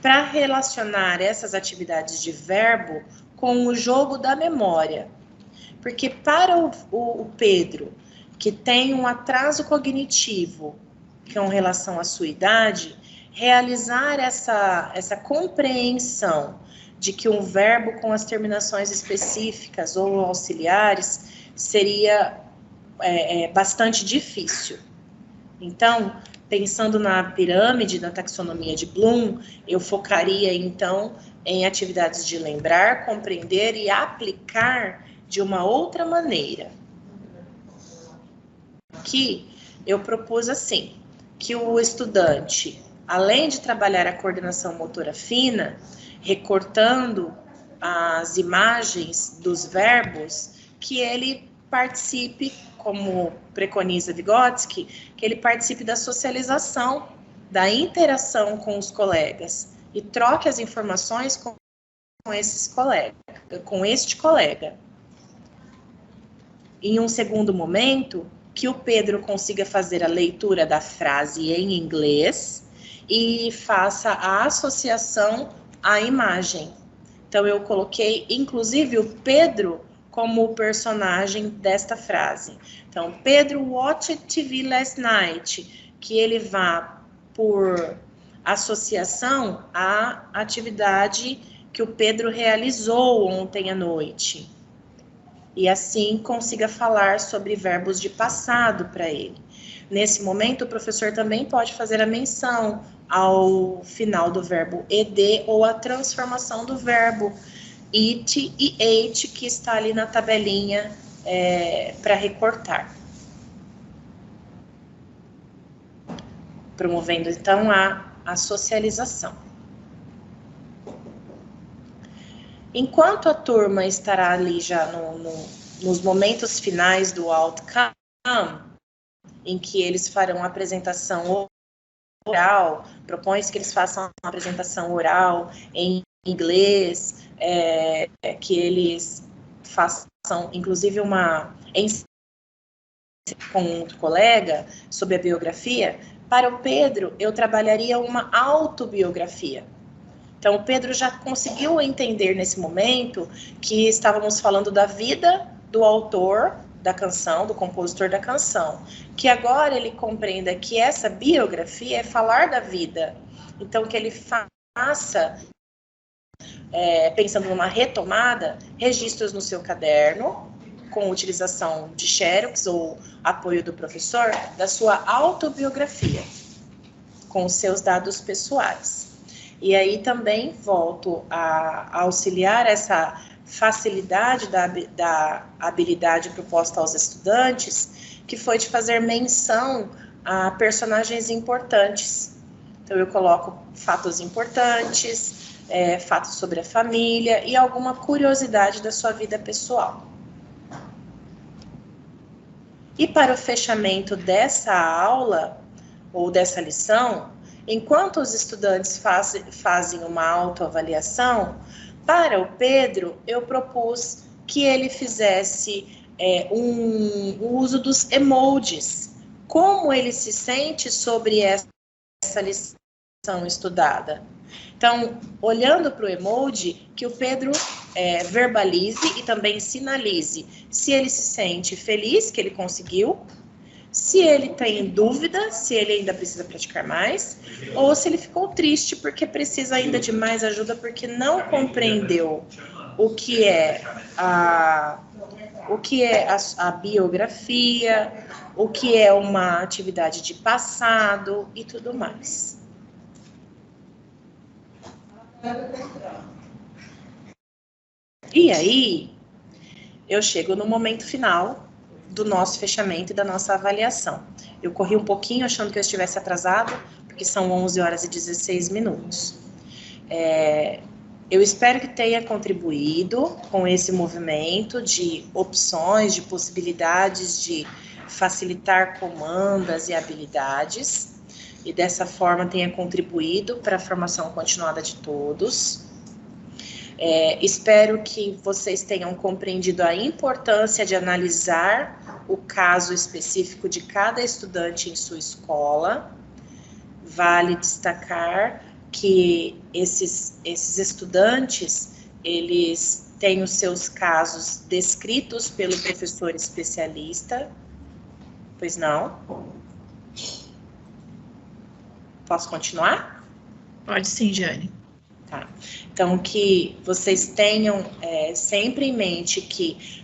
para relacionar essas atividades de verbo com o jogo da memória. Porque para o Pedro, que tem um atraso cognitivo com relação à sua idade, realizar essa compreensão de que um verbo com as terminações específicas ou auxiliares seria bastante difícil. Então, pensando na pirâmide, na taxonomia de Bloom, eu focaria, então, em atividades de lembrar, compreender e aplicar de uma outra maneira. Aqui, eu propus assim, que o estudante, além de trabalhar a coordenação motora fina, recortando as imagens dos verbos, que ele participe, como preconiza Vygotsky, que ele participe da socialização, da interação com os colegas e troque as informações com este colega. Em um segundo momento, que o Pedro consiga fazer a leitura da frase em inglês e faça a associação à imagem. Então, eu coloquei, inclusive, o Pedro como o personagem desta frase. Então, Pedro watched TV last night, que ele vá por associação à atividade que o Pedro realizou ontem à noite. E assim consiga falar sobre verbos de passado para ele. Nesse momento, o professor também pode fazer a menção ao final do verbo ed ou a transformação do verbo it e ate, que está ali na tabelinha para recortar. Promovendo, então, a socialização. Enquanto a turma estará ali já nos momentos finais do outcome, em que eles farão a apresentação oral, propõe-se que eles façam uma apresentação oral em inglês, que eles façam, inclusive, uma com outro colega sobre a biografia. Para o Pedro, eu trabalharia uma autobiografia. Então, o Pedro já conseguiu entender nesse momento que estávamos falando da vida do autor da canção, do compositor da canção, que agora ele compreenda que essa biografia é falar da vida. Então, que ele faça, pensando numa retomada, registros no seu caderno, com utilização de xerox ou apoio do professor, da sua autobiografia, com os seus dados pessoais. E aí também volto a auxiliar essa facilidade da habilidade proposta aos estudantes, que foi de fazer menção a personagens importantes. Então, eu coloco fatos importantes, fatos sobre a família e alguma curiosidade da sua vida pessoal. E para o fechamento dessa aula, ou dessa lição, enquanto os estudantes fazem uma autoavaliação, para o Pedro, eu propus que ele fizesse o uso dos emojis. Como ele se sente sobre essa lição estudada? Então, olhando para o emoji, que o Pedro verbalize e também sinalize se ele se sente feliz que ele conseguiu, se ele tem dúvida, se ele ainda precisa praticar mais, ou se ele ficou triste porque precisa ainda de mais ajuda, porque não compreendeu o que é a biografia, o que é uma atividade de passado e tudo mais. E aí, eu chego no momento final do nosso fechamento e da nossa avaliação. Eu corri um pouquinho achando que eu estivesse atrasado, porque são 11 horas e 16 minutos. Eu espero que tenha contribuído com esse movimento de opções, de possibilidades de facilitar comandas e habilidades, e dessa forma tenha contribuído para a formação continuada de todos. Espero que vocês tenham compreendido a importância de analisar o caso específico de cada estudante em sua escola. Vale destacar que esses estudantes, eles têm os seus casos descritos pelo professor especialista. Pois não? Posso continuar? Pode sim, Jane. Tá. Então, que vocês tenham sempre em mente que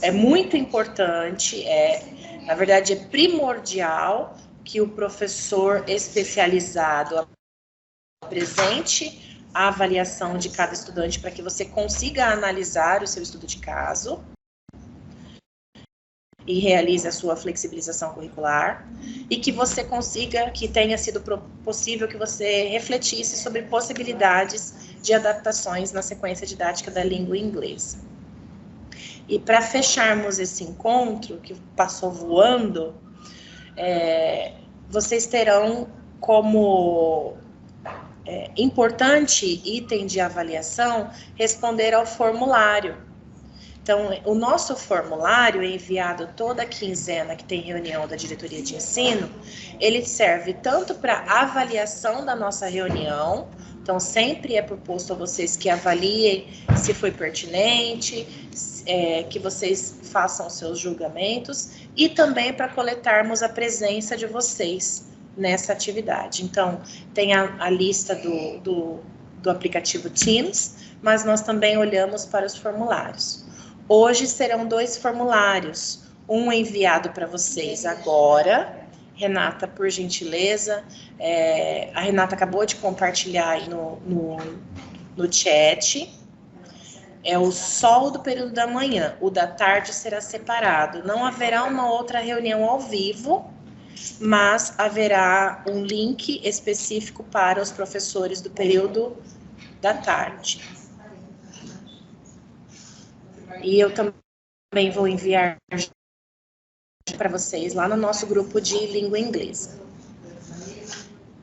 é muito importante, na verdade, é primordial que o professor especializado apresente a avaliação de cada estudante para que você consiga analisar o seu estudo de caso e realize a sua flexibilização curricular, e que você consiga, que tenha sido possível que você refletisse sobre possibilidades de adaptações na sequência didática da língua inglesa. E para fecharmos esse encontro, que passou voando, vocês terão como importante item de avaliação responder ao formulário. Então, o nosso formulário é enviado toda quinzena que tem reunião da diretoria de ensino. Ele serve tanto para avaliação da nossa reunião, então sempre é proposto a vocês que avaliem se foi pertinente, que vocês façam os seus julgamentos, e também para coletarmos a presença de vocês nessa atividade. Então, tem a lista do aplicativo Teams, mas nós também olhamos para os formulários. Hoje serão 2 formulários, um enviado para vocês agora. Renata, por gentileza, a Renata acabou de compartilhar aí no chat. É o sol do período da manhã, o da tarde será separado. Não haverá uma outra reunião ao vivo, mas haverá um link específico para os professores do período da tarde. E eu também vou enviar para vocês lá no nosso grupo de língua inglesa.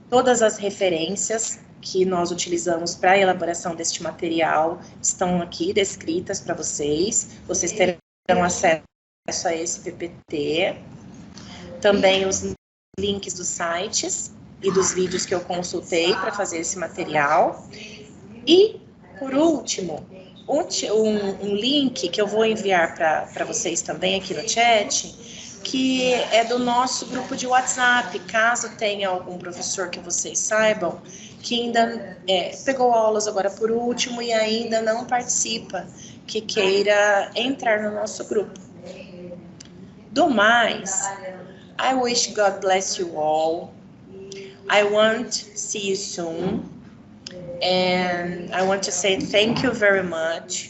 Todas as referências que nós utilizamos para a elaboração deste material estão aqui descritas para vocês. Vocês terão acesso a esse PPT. Também os links dos sites e dos vídeos que eu consultei para fazer esse material. E, por último, um link que eu vou enviar para vocês também aqui no chat, que é do nosso grupo de WhatsApp, caso tenha algum professor que vocês saibam, que ainda pegou aulas agora por último e ainda não participa, que queira entrar no nosso grupo. Do mais, I wish God bless you all. I want to see you soon. And I want to say thank you very much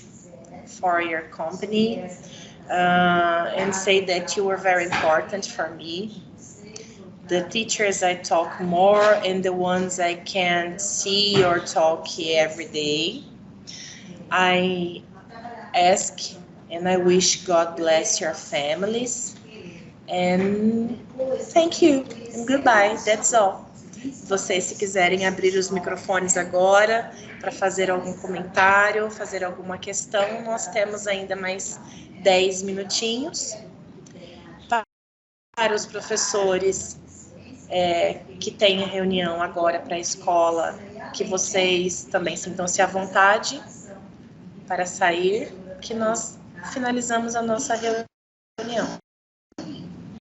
for your company, and say that you were very important for me. The teachers I talk more and the ones I can't see or talk every day. I ask and I wish God bless your families. And thank you and goodbye. That's all. Vocês, se quiserem abrir os microfones agora para fazer algum comentário, fazer alguma questão, nós temos ainda mais 10 minutinhos. Para os professores que têm reunião agora para a escola, que vocês também sintam-se à vontade para sair, que nós finalizamos a nossa reunião.